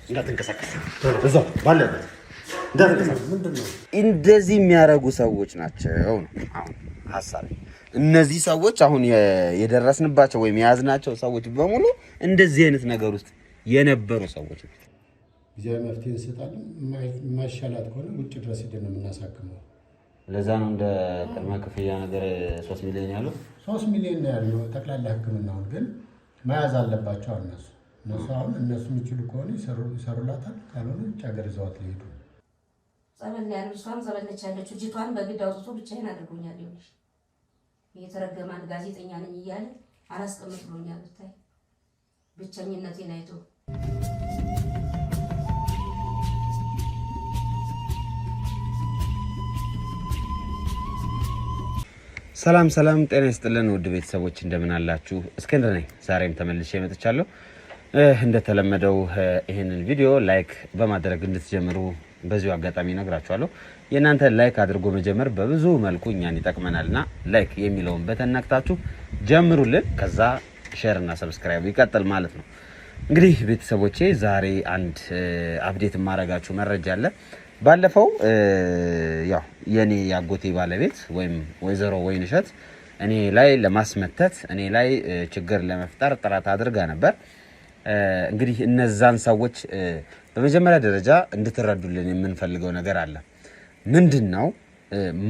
እንዳትንቀሳቀስ እዛው ባለበት እንዳትንቀሳቀስ። ምንድነው እንደዚህ የሚያደርጉ ሰዎች ናቸው ነው አሁን ሐሳቤ። እነዚህ ሰዎች አሁን የደረስንባቸው ወይም የያዝናቸው ሰዎች በሙሉ እንደዚህ አይነት ነገር ውስጥ የነበሩ ሰዎች ናቸው። ጊዜያዊ መፍትሄ እንሰጣለን። የማይሻላት ከሆነ ውጭ ድረስ ሄደን የምናሳክመው። ለዛ ነው እንደ ቅድመ ክፍያ ነገር 3 ሚሊዮን ያለው 3 ሚሊዮን ነው ያለው ጠቅላላ ሕክምናውን ግን መያዝ አለባቸው እነሱ አሁን እነሱ የሚችሉ ከሆነ ይሰሩላታል፣ ካልሆነ ውጭ ሀገር ይዘዋት ሊሄዱ። ጸበል ላይ ያለው እሷም ጸበል ነች ያለችው። እጅቷን በግድ አውጥቶ ብቻዬን አድርጎኛል። ይኸውልሽ እየተረገመ አንድ ጋዜጠኛ ነኝ እያለ አላስቀምጥ ብሎኛል። ብታይ ብቸኝነቴን አይቶ ሰላም ጤና ይስጥልን ውድ ቤተሰቦች እንደምን አላችሁ? እስክንድር ነኝ። ዛሬም ተመልሼ መጥቻለሁ። እንደተለመደው ይሄንን ቪዲዮ ላይክ በማድረግ እንድትጀምሩ በዚሁ አጋጣሚ ነግራችኋለሁ። የእናንተ ላይክ አድርጎ መጀመር በብዙ መልኩ እኛን ይጠቅመናልና ላይክ የሚለውን በተናክታችሁ ጀምሩልን። ከዛ ሼር እና ሰብስክራይብ ይቀጥል ማለት ነው። እንግዲህ ቤተሰቦቼ ዛሬ አንድ አፕዴት ማረጋችሁ መረጃ አለ። ባለፈው ያው የኔ ያጎቴ ባለቤት ወይም ወይዘሮ ወይንሸት እኔ ላይ ለማስመተት እኔ ላይ ችግር ለመፍጠር ጥረት አድርጋ ነበር። እንግዲህ እነዛን ሰዎች በመጀመሪያ ደረጃ እንድትረዱልን የምንፈልገው ነገር አለ። ምንድነው?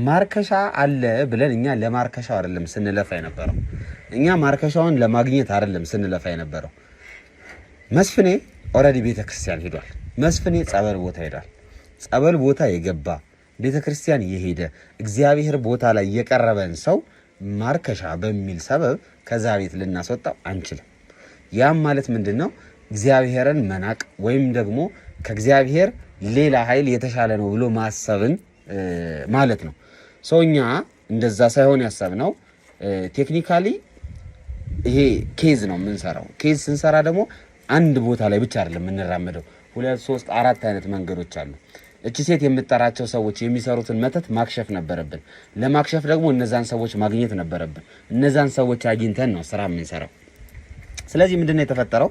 ማርከሻ አለ ብለን እኛ ለማርከሻው አይደለም ስንለፋ የነበረው። እኛ ማርከሻውን ለማግኘት አይደለም ስንለፋ የነበረው። መስፍኔ ኦሬዲ ቤተክርስቲያን ሄዷል። መስፍኔ ጸበል ቦታ ሄዷል። ጸበል ቦታ የገባ ቤተክርስቲያን የሄደ እግዚአብሔር ቦታ ላይ የቀረበን ሰው ማርከሻ በሚል ሰበብ ከዛ ቤት ልናስወጣው አንችልም። ያም ማለት ምንድነው? እግዚአብሔርን መናቅ ወይም ደግሞ ከእግዚአብሔር ሌላ ኃይል የተሻለ ነው ብሎ ማሰብን ማለት ነው። ሰውኛ እንደዛ ሳይሆን ያሰብነው ቴክኒካሊ ይሄ ኬዝ ነው የምንሰራው። ኬዝ ስንሰራ ደግሞ አንድ ቦታ ላይ ብቻ አይደለም የምንራመደው። 2 3 4 አይነት መንገዶች አሉ። እቺ ሴት የምትጠራቸው ሰዎች የሚሰሩትን መተት ማክሸፍ ነበረብን። ለማክሸፍ ደግሞ እነዛን ሰዎች ማግኘት ነበረብን። እነዛን ሰዎች አግኝተን ነው ስራ የምንሰራው። ስለዚህ ምንድነው የተፈጠረው?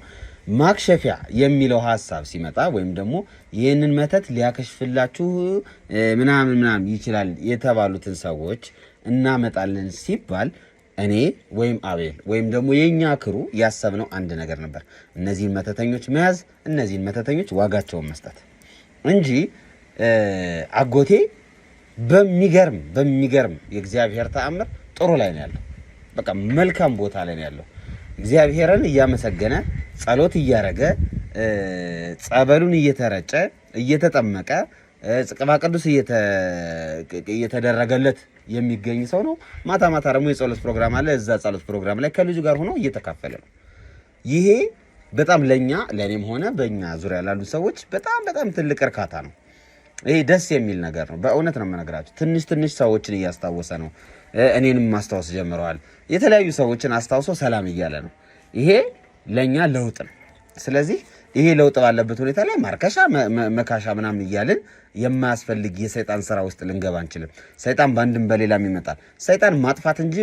ማክሸፊያ የሚለው ሐሳብ ሲመጣ ወይም ደግሞ ይህንን መተት ሊያከሽፍላችሁ ምናምን ይችላል የተባሉትን ሰዎች እናመጣለን ሲባል እኔ ወይም አቤል ወይም ደግሞ የኛ ክሩ ያሰብነው አንድ ነገር ነበር። እነዚህን መተተኞች መያዝ፣ እነዚህን መተተኞች ዋጋቸውን መስጠት እንጂ አጎቴ በሚገርም የእግዚአብሔር ተአምር ጥሩ ላይ ነው ያለው። በቃ መልካም ቦታ ላይ ነው ያለው። እግዚአብሔርን እያመሰገነ ጸሎት እያረገ ጸበሉን እየተረጨ እየተጠመቀ ቅባ ቅዱስ እየተደረገለት የሚገኝ ሰው ነው። ማታ ደግሞ የጸሎት ፕሮግራም አለ። እዛ ጸሎት ፕሮግራም ላይ ከልጁ ጋር ሆኖ እየተካፈለ ነው። ይሄ በጣም ለኔም ሆነ በእኛ ዙሪያ ላሉ ሰዎች በጣም ትልቅ እርካታ ነው። ይሄ ደስ የሚል ነገር ነው። በእውነት ነው የምነግራችሁ። ትንሽ ሰዎችን እያስታወሰ ነው። እኔንም ማስታወስ ጀምረዋል። የተለያዩ ሰዎችን አስታውሶ ሰላም እያለ ነው። ይሄ ለኛ ለውጥ ነው። ስለዚህ ይሄ ለውጥ ባለበት ሁኔታ ላይ ማርከሻ መካሻ ምናምን እያልን የማያስፈልግ የሰይጣን ስራ ውስጥ ልንገባ አንችልም። ሰይጣን ባንድም በሌላም ይመጣል። ሰይጣን ማጥፋት እንጂ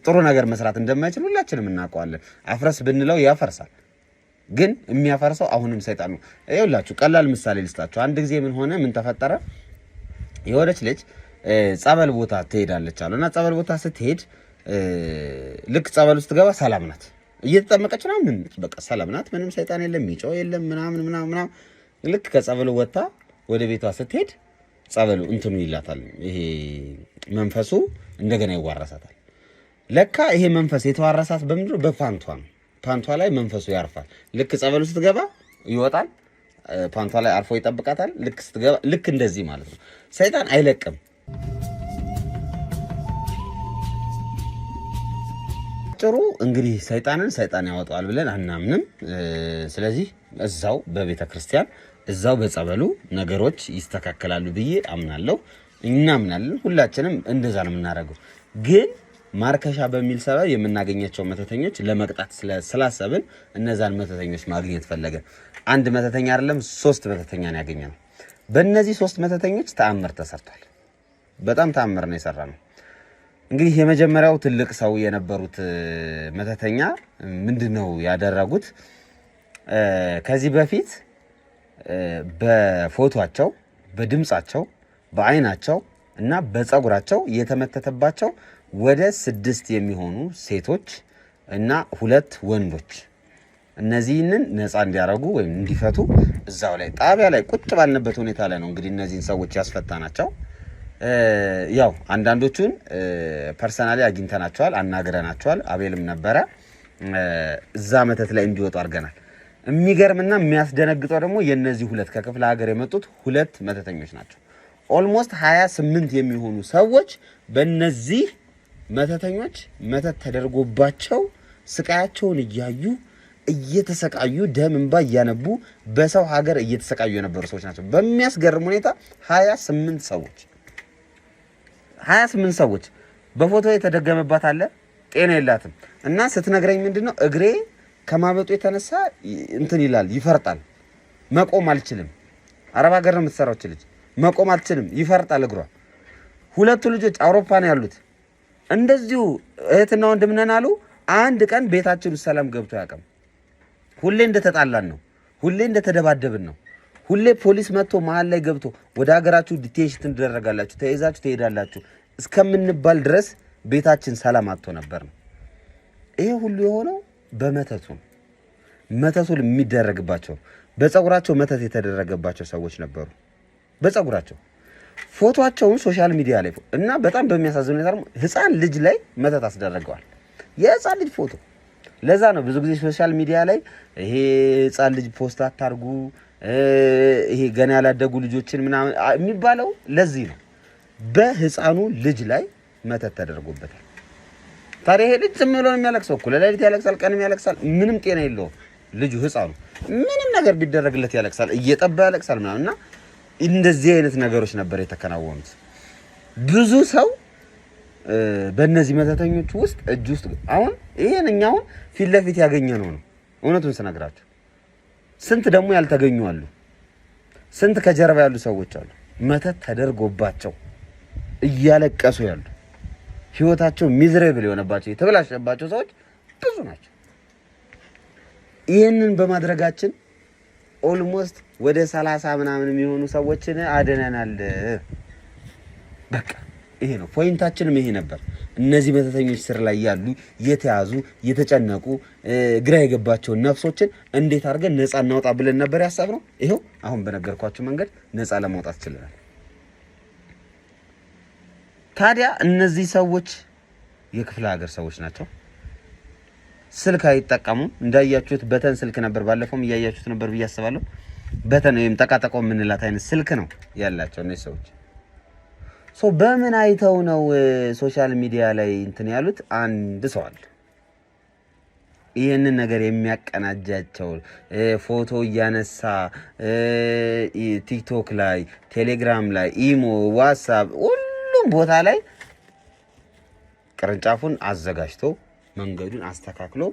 ጥሩ ነገር መስራት እንደማይችል ሁላችንም እናውቀዋለን። አፍረስ ብንለው ያፈርሳል። ግን የሚያፈርሰው አሁንም ሰይጣን ነው። ይኸውላችሁ ቀላል ምሳሌ ልስጣችሁ። አንድ ጊዜ ምን ተፈጠረ? የሆነች ልጅ ጸበል ቦታ ትሄዳለች አሉና ጸበል ቦታ ስትሄድ ልክ ጸበል ውስጥ ገባ ሰላም ናት። እየተጠመቀች ነው። ምን በቃ ሰላም ናት። ምንም ሰይጣን የለም፣ ሚጮህ የለም ምናምን። ልክ ከጸበሉ ወጣ ወደ ቤቷ ስትሄድ ጸበሉ እንትኑ ይላታል። ይሄ መንፈሱ እንደገና ይዋረሳታል። ለካ ይሄ መንፈስ የተዋረሳት በምንድነው? በፓንቷ ነው። ፓንቷ ላይ መንፈሱ ያርፋል። ልክ ጸበሉ ስትገባ ይወጣል። ፓንቷ ላይ አርፎ ይጠብቃታል። ልክ ስትገባ ልክ እንደዚህ ማለት ነው። ሰይጣን አይለቅም። ጥሩ እንግዲህ ሰይጣን ያወጣዋል ብለን አናምንም። ስለዚህ እዛው በቤተክርስቲያን እዛው በጸበሉ ነገሮች ይስተካከላሉ ብዬ አምናለሁ። እናምናለን። ሁላችንም እንደዛ ነው የምናደርገው። ግን ማርከሻ በሚል ሰበብ የምናገኛቸው መተተኞች ለመቅጣት ስላሰብን እነዛን መተተኞች ማግኘት ፈለገን። አንድ መተተኛ አይደለም 3 መተተኛ ነው ያገኘነው። በእነዚህ 3 መተተኞች ተአምር ተሰርቷል። በጣም ተአምር ነው የሰራነው። እንግዲህ የመጀመሪያው ትልቅ ሰው የነበሩት መተተኛ ምንድነው ያደረጉት? ከዚህ በፊት በፎቶአቸው፣ በድምጻቸው፣ በአይናቸው እና በፀጉራቸው የተመተተባቸው ወደ 6 የሚሆኑ ሴቶች እና 2 ወንዶች እነዚህንን ነፃ እንዲያረጉ ወይም እንዲፈቱ እዛው ላይ ጣቢያ ላይ ቁጭ ባልንበት ሁኔታ ላይ ነው እንግዲህ እነዚህን ሰዎች ያስፈታናቸው። ያው አንዳንዶቹን ፐርሰናሊ አግኝተናቸዋል፣ አናግረናቸዋል። አቤልም ነበረ። እዛ መተት ላይ እንዲወጡ አድርገናል። የሚገርምና የሚያስደነግጠው ደግሞ የነዚህ 2 ከክፍለ ሀገር የመጡት 2 መተተኞች ናቸው። ኦልሞስት 28 የሚሆኑ ሰዎች በእነዚህ መተተኞች መተት ተደርጎባቸው ስቃያቸውን እያዩ እየተሰቃዩ ደም እንባ እያነቡ በሰው ሀገር እየተሰቃዩ የነበሩ ሰዎች ናቸው። በሚያስገርም ሁኔታ 28 ሰዎች በፎቶ የተደገመባት አለ። ጤና የላትም እና ስትነግረኝ ምንድነው እግሬ ከማበጡ የተነሳ እንትን ይላል፣ ይፈርጣል፣ መቆም አልችልም። አረብ ሀገር ነው የምትሰራው ልጅ። መቆም አልችልም፣ ይፈርጣል እግሯ። 2 ልጆች አውሮፓ ነው ያሉት። እንደዚሁ እህትና ወንድም ነን አሉ። አንድ ቀን ቤታችን ውስጥ ሰላም ገብቶ ያውቅም። ሁሌ እንደተጣላን ነው፣ ሁሌ እንደተደባደብን ነው። ሁሌ ፖሊስ መጥቶ መሀል ላይ ገብቶ ወደ ሀገራችሁ ዲቴንሽን ትደረጋላችሁ፣ ተይዛችሁ ትሄዳላችሁ እስከምንባል ድረስ ቤታችን ሰላም አጥቶ ነበር ነው። ይሄ ሁሉ የሆነው በመተቱን የሚደረግባቸው በፀጉራቸው መተት የተደረገባቸው ሰዎች ነበሩ። በፀጉራቸው ፎቶአቸውን ሶሻል ሚዲያ ላይ እና በጣም በሚያሳዝን ሁኔታ ህፃን ልጅ ላይ መተት አስደረገዋል። የህፃን ልጅ ፎቶ። ለዛ ነው ብዙ ጊዜ ሶሻል ሚዲያ ላይ ይሄ ህፃን ልጅ ፖስት አታርጉ፣ ይሄ ገና ያላደጉ ልጆችን ምናምን የሚባለው ለዚህ ነው። በህፃኑ ልጅ ላይ መተት ተደርጎበታል። ታዲያ ይሄ ልጅ ዝም ብሎ ነው የሚያለቅሰው እኮ። ለሌሊት ያለቅሳል፣ ቀንም ያለቅሳል። ምንም ጤና የለውም ልጁ ህፃኑ። ምንም ነገር ቢደረግለት ያለቅሳል፣ እየጠባ ያለቅሳል ምናምን እና እንደዚህ አይነት ነገሮች ነበር የተከናወኑት። ብዙ ሰው በእነዚህ መተተኞች ውስጥ እጅ ውስጥ አሁን ይሄን እኛውን ፊት ለፊት ያገኘነው ነው። እውነቱን ስነግራችሁ ስንት ደግሞ ያልተገኙ አሉ። ስንት ከጀርባ ያሉ ሰዎች አሉ፣ መተት ተደርጎባቸው እያለቀሱ ያሉ፣ ህይወታቸው ሚዝሬብል የሆነባቸው የተበላሸባቸው ሰዎች ብዙ ናቸው። ይህንን በማድረጋችን ኦልሞስት ወደ 30 ምናምን የሚሆኑ ሰዎችን አድነናል። በቃ ይሄ ነው ፖይንታችንም ይሄ ነበር። እነዚህ መተተኞች ስር ላይ ያሉ የተያዙ የተጨነቁ ግራ የገባቸውን ነፍሶችን እንዴት አድርገን ነፃ እናውጣ ብለን ነበር ያሰብነው። ይሄው አሁን በነገርኳችሁ መንገድ ነፃ ለማውጣት ችለናል። ታዲያ እነዚህ ሰዎች የክፍለ ሀገር ሰዎች ናቸው። ስልክ አይጠቀሙም። እንዳያችሁት በተን ስልክ ነበር፣ ባለፈውም እያያችሁት ነበር ብዬ አስባለሁ። በተን ወይም ጠቃጠቆ የምንላት አይነት ስልክ ነው ያላቸው እነዚህ ሰዎች። በምን አይተው ነው ሶሻል ሚዲያ ላይ እንትን ያሉት? አንድ ሰው አለ ይህንን ነገር የሚያቀናጃቸው፣ ፎቶ እያነሳ ቲክቶክ ላይ፣ ቴሌግራም ላይ፣ ኢሞ፣ ዋትስአፕ ሁሉም ቦታ ላይ ቅርንጫፉን አዘጋጅቶ መንገዱን አስተካክሎ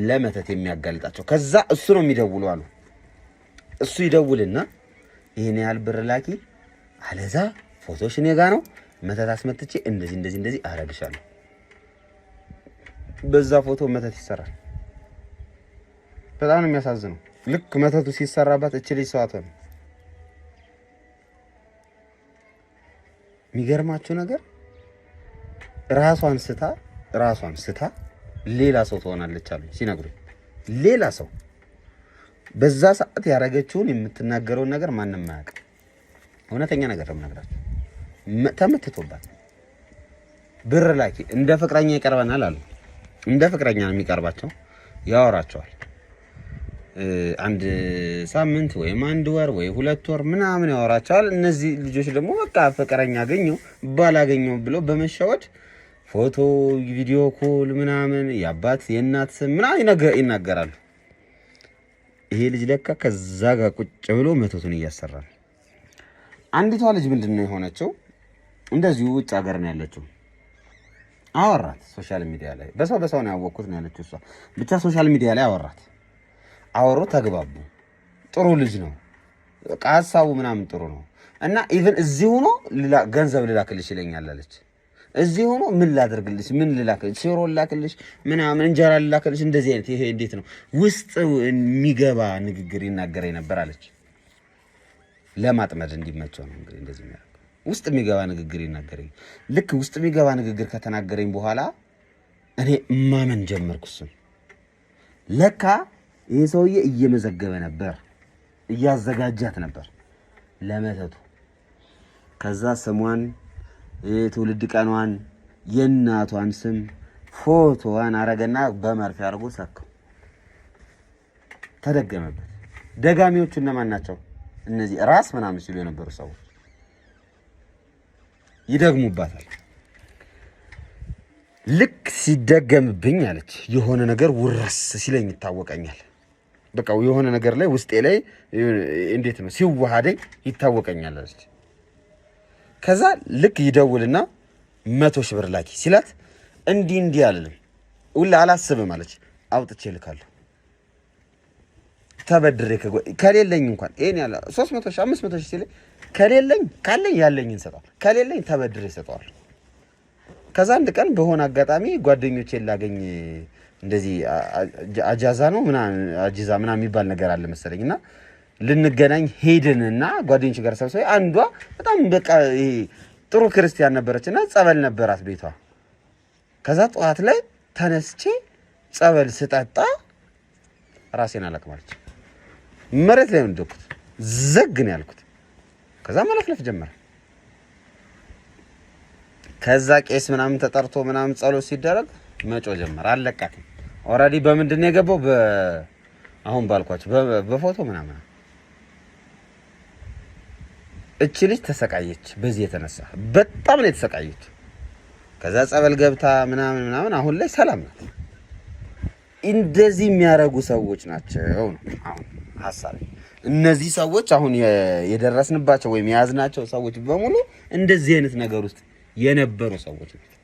ለመተት የሚያጋልጣቸው። ከዛ እሱ ነው የሚደውሉ አሉ። እሱ ይደውልና ይሄን ያህል ብር ላኪ፣ አለዛ ፎቶሽ እኔ ጋ ነው፣ መተት አስመትቼ እንደዚህ አረግሻለሁ። በዛ ፎቶ መተት ይሰራል። በጣም ነው የሚያሳዝነው። ልክ መተቱ ሲሰራባት እቺ ልጅ ሰው አትሆንም። የሚገርማችሁ ነገር ራሷን ስታ ሌላ ሰው ትሆናለች አሉ ሲነግሩኝ። ሌላ ሰው በዛ ሰዓት ያረገችውን የምትናገረውን ነገር ማንም አያውቅም። እውነተኛ ነገር ነው የምነግራችሁ። ተመትቶባት ብር ላኪ፣ እንደ ፍቅረኛ ይቀርበናል አሉ። እንደ ፍቅረኛ ነው የሚቀርባቸው፣ ያወራቸዋል። 1 ሳምንት ወይም 1 ወር ወይ 2 ወር ምናምን ያወራቸዋል። እነዚህ ልጆች ደግሞ በቃ ፍቅረኛ አገኘው ባላገኘው ብለው በመሸወድ ፎቶ፣ ቪዲዮ ኮል ምናምን የአባት የእናት ስም ምናምን ይናገራሉ። ይሄ ልጅ ለካ ከዛ ጋር ቁጭ ብሎ መተቱን እያሰራ ነው። አንዲቷ ልጅ ምንድነው የሆነችው? እንደዚሁ ውጭ ሀገር ነው ያለችው። አወራት ሶሻል ሚዲያ ላይ በሰው ነው ያወቅኩት ነው ያለችው እሷ። ብቻ ሶሻል ሚዲያ ላይ አወራት። አወሩ፣ ተግባቡ። ጥሩ ልጅ ነው፣ ሀሳቡ ምናምን ጥሩ ነው እና ኢቭን እዚህ ሆኖ ገንዘብ ልላክልሽ ይለኛል አለች። እዚህ ሆኖ ምን ላድርግልሽ፣ ምን ልላክልሽ፣ ሽሮ ልላክልሽ ምናምን እንጀራ ልላክልሽ፣ እንደዚህ አይነት ይሄ እንዴት ነው ውስጥ የሚገባ ንግግር ይናገረኝ ነበር አለች። ለማጥመድ እንዲመቸው ነው እንግዲህ እንደዚህ የሚያደርገው። ውስጥ የሚገባ ንግግር ይናገረኝ። ልክ ውስጥ የሚገባ ንግግር ከተናገረኝ በኋላ እኔ ማመን ጀመርኩ። እሱን ለካ ይሄ ሰውዬ እየመዘገበ ነበር፣ እያዘጋጃት ነበር ለመተቱ። ከዛ ስሟን፣ የትውልድ ቀኗን፣ የእናቷን ስም፣ ፎቶዋን አረገና በመርፌ አድርጎ ሰካው። ተደገመበት። ደጋሚዎቹ እነማን ናቸው? እነዚህ ራስ ምናምን ሲሉ የነበሩ ሰዎች ይደግሙባታል። ልክ ሲደገምብኝ አለች የሆነ ነገር ውረስ ሲለኝ ይታወቀኛል። በቃ የሆነ ነገር ላይ ውስጤ ላይ እንዴት ነው ሲዋሃደኝ ይታወቀኛል አለች። ከዛ ልክ ይደውልና 100 ሺህ ብር ላኪ ሲላት እንዲህ አልልም ሁላ አላስብም አለች። አውጥቼ ልካለሁ ተበድሬ ከሌለኝ እንኳን ይሄን ያለ 300 ሺህ 500 ሺህ ሲለኝ ካለኝ ያለኝን ሰጣለሁ፣ ከሌለኝ ተበድሬ ሰጠዋለሁ። ከዛ አንድ ቀን በሆነ አጋጣሚ ጓደኞቼን ላገኝ እንደዚህ አጃዛ ነው አጂዛ ምናምን የሚባል ነገር አለ መሰለኝና ልንገናኝ ሄድንና ጓደኞቼ ጋር ሰብሰብ አንዷ በጣም በቃ ይሄ ጥሩ ክርስቲያን ነበረችና ጸበል ነበራት ቤቷ። ከዛ ጠዋት ላይ ተነስቼ ጸበል ስጠጣ ራሴን አላቅማለች። መሬት ላይ እንደኩት ዘግ ነው ያልኩት። ከዛ መለፍለፍ ጀመረ። ከዛ ቄስ ምናምን ተጠርቶ ምናምን ጸሎት ሲደረግ መጮ ጀመረ። አለቃትም ኦሬዲ በምንድን ነው የገባው? አሁን ባልኳችሁ በፎቶ ምናምን። እቺ ልጅ ተሰቃየች። በዚህ የተነሳ በጣም ነው የተሰቃየች። ከዛ ጸበል ገብታ ምናምን አሁን ላይ ሰላም ናት። እንደዚህ የሚያረጉ ሰዎች ናቸው ነው አሁን ሐሳብ። እነዚህ ሰዎች አሁን የደረስንባቸው ወይም የያዝናቸው ሰዎች በሙሉ እንደዚህ አይነት ነገር ውስጥ የነበሩ ሰዎች ናቸው።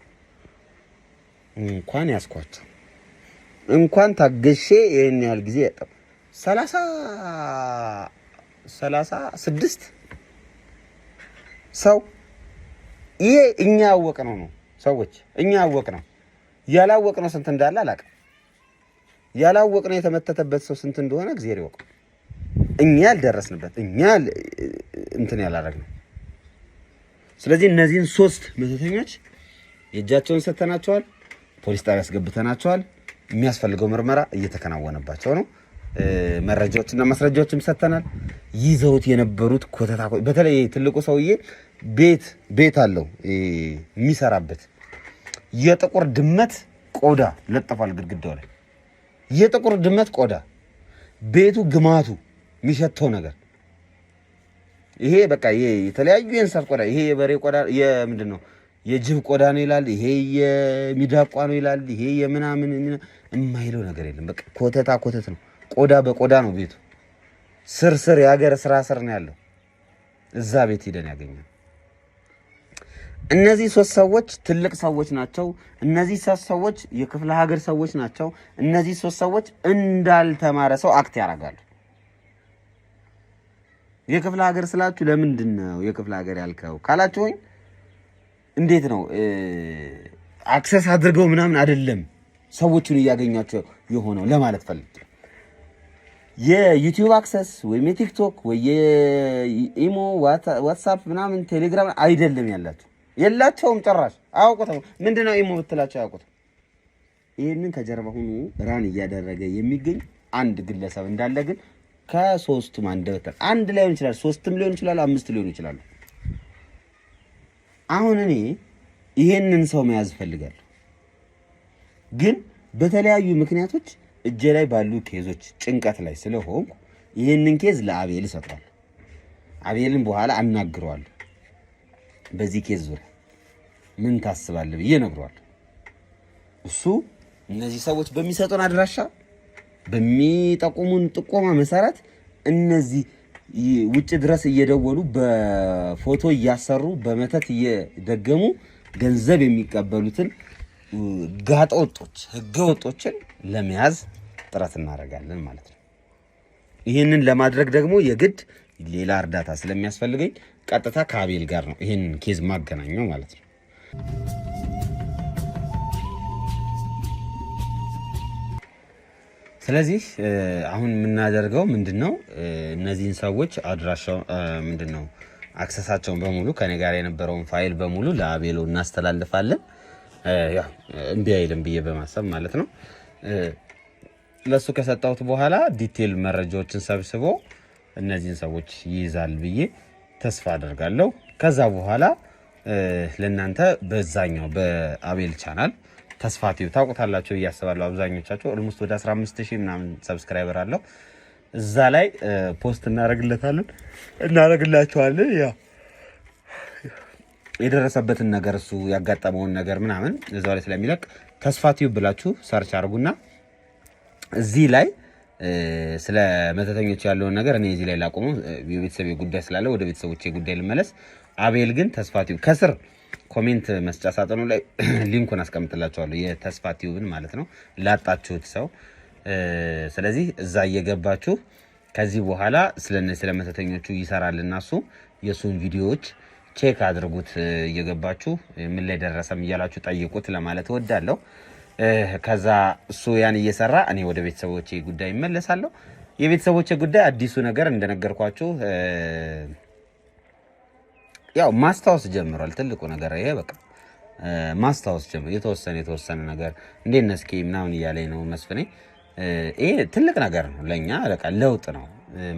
እንኳን ያስኳቸው እንኳን ታገሼ ይሄን ያህል ጊዜ 36 ሰው ይሄ እኛ ያወቅነው ነው። ሰዎች እኛ ያወቅነው ያላወቅነው ስንት እንዳለ አላውቅም። ያላወቅነው የተመተተበት ሰው ስንት እንደሆነ እግዚአብሔር ይወቅ። እኛ ያልደረስንበት እኛ እንትን ያላረግነው። ስለዚህ እነዚህን 3 መተተኞች የእጃቸውን ሰተናቸዋል፣ ፖሊስ ጣቢያ አስገብተናቸዋል። የሚያስፈልገው ምርመራ እየተከናወነባቸው ነው። መረጃዎችና ማስረጃዎችም ሰተናል። ይዘውት የነበሩት ኮተታ በተለይ ትልቁ ሰውዬ ቤት አለው የሚሰራበት የጥቁር ድመት ቆዳ ለጥፏል ግድግዳው ላይ። የጥቁር ድመት ቆዳ ቤቱ ግማቱ የሚሸተው ነገር ይሄ በቃ ይሄ የተለያዩ የእንስሳት ቆዳ ይሄ የበሬ ቆዳ የምንድን ነው የጅብ ቆዳ ነው ይላል። ይሄ የሚዳቋ ነው ይላል። ይሄ የምናምን የማይለው ነገር የለም። በቃ ኮተት ነው። ቆዳ በቆዳ ነው ቤቱ። ስር የሀገር ስር ነው ያለው። እዛ ቤት ሄደን ያገኛል። እነዚህ 3 ሰዎች ትልቅ ሰዎች ናቸው። እነዚህ 3 ሰዎች የክፍለ ሀገር ሰዎች ናቸው። እነዚህ 3 ሰዎች እንዳልተማረ ሰው አክት ያደርጋሉ። የክፍለ ሀገር ስላችሁ ለምንድን ነው የክፍለ ሀገር ያልከው ካላችሁኝ፣ እንዴት ነው አክሰስ አድርገው ምናምን አይደለም ሰዎቹን እያገኛቸው የሆነው ለማለት ፈልጌ። የዩቲዩብ አክሰስ ወይም የቲክቶክ ወይ የኢሞ ዋትስአፕ ምናምን ቴሌግራም አይደለም ያላችሁ። የላቸውም ጭራሽ አያውቁትም። ምንድነው ኢሞ ብትላቸው አያውቁትም። ይሄንን ከጀርባ ሆኖ ራን እያደረገ የሚገኝ አንድ ግለሰብ እንዳለ ግን ከ3ቱም አንድ ላይሆን ይችላል፣ 3ም ሊሆን ይችላል፣ 5 ሊሆን ይችላል። አሁን እኔ ይሄንን ሰው መያዝ ፈልጋለሁ፣ ግን በተለያዩ ምክንያቶች እጄ ላይ ባሉ ኬዞች ጭንቀት ላይ ስለሆንኩ ይሄንን ኬዝ ለአቤል እሰጠዋለሁ። አቤልን በኋላ አናግረዋለሁ። በዚህ ኬዝ ዙሪያ ምን ታስባለህ ብዬ እነግረዋለሁ። እሱ እነዚህ ሰዎች በሚሰጡን አድራሻ በሚጠቁሙን ጥቆማ መሰረት እነዚህ ውጭ ድረስ እየደወሉ በፎቶ እያሰሩ በመተት እየደገሙ ገንዘብ የሚቀበሉትን ጋጠወጦች ህገወጦችን ለመያዝ ጥረት እናደርጋለን ማለት ነው። ይህንን ለማድረግ ደግሞ የግድ ሌላ እርዳታ ስለሚያስፈልገኝ ቀጥታ ከአቤል ጋር ነው ይህንን ኬዝ ማገናኘው ማለት ነው። ስለዚህ አሁን የምናደርገው ምንድነው እነዚህን ሰዎች አድራሻው ምንድነው አክሰሳቸውን በሙሉ ከኔ ጋር የነበረውን ፋይል በሙሉ ለአቤሎ እናስተላልፋለን። ያው እምቢ አይልም ብዬ በማሰብ ማለት ነው። ለሱ ከሰጣሁት በኋላ ዲቴል መረጃዎችን ሰብስቦ እነዚህን ሰዎች ይይዛል ብዬ ተስፋ አደርጋለሁ። ከዛ በኋላ ለእናንተ በዛኛው በአቤል ቻናል ተስፋ ቲዩብ ታውቁታላችሁ ብዬ አስባለሁ። አብዛኞቻችሁ ኦልሞስት ወደ 15000 ምናምን ሰብስክራይበር አለው። እዛ ላይ ፖስት እናደርግላችኋለን። ያው የደረሰበትን ነገር እሱ ያጋጠመውን ነገር ምናምን እዛው ላይ ስለሚለቅ ተስፋ ቲዩብ ብላችሁ ሰርች አድርጉና እዚህ ላይ ስለ መተተኞች ያለውን ነገር እኔ እዚህ ላይ ላቆመው። የቤተሰብ ጉዳይ ስላለ ወደ ቤተሰቦቼ ጉዳይ ልመለስ። አቤል ግን ተስፋ ቲዩብ ከስር ኮሜንት መስጫ ሳጥኑ ላይ ሊንኩን አስቀምጥላችኋለሁ፣ የተስፋ ቲዩብን ማለት ነው ላጣችሁት ሰው። ስለዚህ እዛ እየገባችሁ ከዚህ በኋላ ስለ መተተኞቹ ይሰራልና እሱ የሱን ቪዲዮዎች ቼክ አድርጉት። እየገባችሁ ምን ላይ ደረሰም እያላችሁ ጠይቁት ለማለት እወዳለሁ። ከዛ እሱ ያን እየሰራ እኔ ወደ ቤተሰቦቼ ጉዳይ እመለሳለሁ። የቤተሰቦቼ ጉዳይ አዲሱ ነገር እንደነገርኳችሁ ያው ማስታወስ ጀምሯል። ትልቁ ነገር ይሄ በቃ ማስታወስ ጀምሮ የተወሰነ ነገር እንዴት ነህ እስኪ ምናምን እያለኝ ነው መስፍኔ። ይሄ ትልቅ ነገር ነው ለኛ፣ በቃ ለውጥ ነው።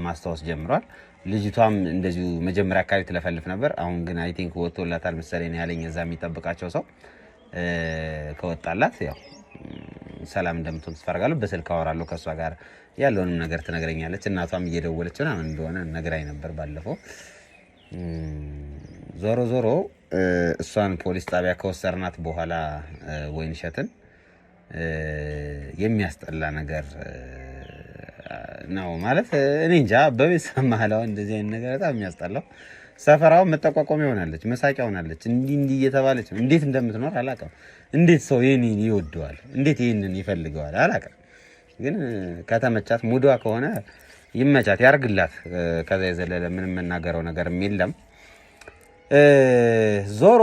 ማስታወስ ጀምሯል። ልጅቷም እንደዚሁ መጀመሪያ አካባቢ ትለፈልፍ ነበር። አሁን ግን አይ ቲንክ ወጥቶላታል መሰለኝ ያለኝ እዛ የሚጠብቃቸው ሰው ከወጣላት ያው ሰላም እንደምትሆን ተስፋ አደርጋለሁ። በስልክ አወራለሁ ከእሷ ጋር ያለውንም ነገር ትነግረኛለች። እናቷም እየደወለች ምናምን እንደሆነ ነግራኝ ነበር ባለፈው። ዞሮ እሷን ፖሊስ ጣቢያ ከወሰርናት በኋላ ወይንሸትን የሚያስጠላ ነገር ነው ማለት እኔ እንጃ። በቤተሰብ መሀል አሁን እንደዚህ አይነት ነገር በጣም የሚያስጠላው ሰፈራው መጠቋቋም ይሆናለች፣ መሳቂያ ሆናለች። እንዲህ እየተባለች ነው። እንዴት እንደምትኖር አላውቅም። እንዴት ሰው ይሄንን ይወደዋል? እንዴት ይሄንን ይፈልገዋል? አላውቅም። ግን ከተመቻት ሙዷ ከሆነ ይመቻት፣ ያርግላት። ከዛ የዘለለ ምንም የምናገረው ነገር የለም። ዞሮ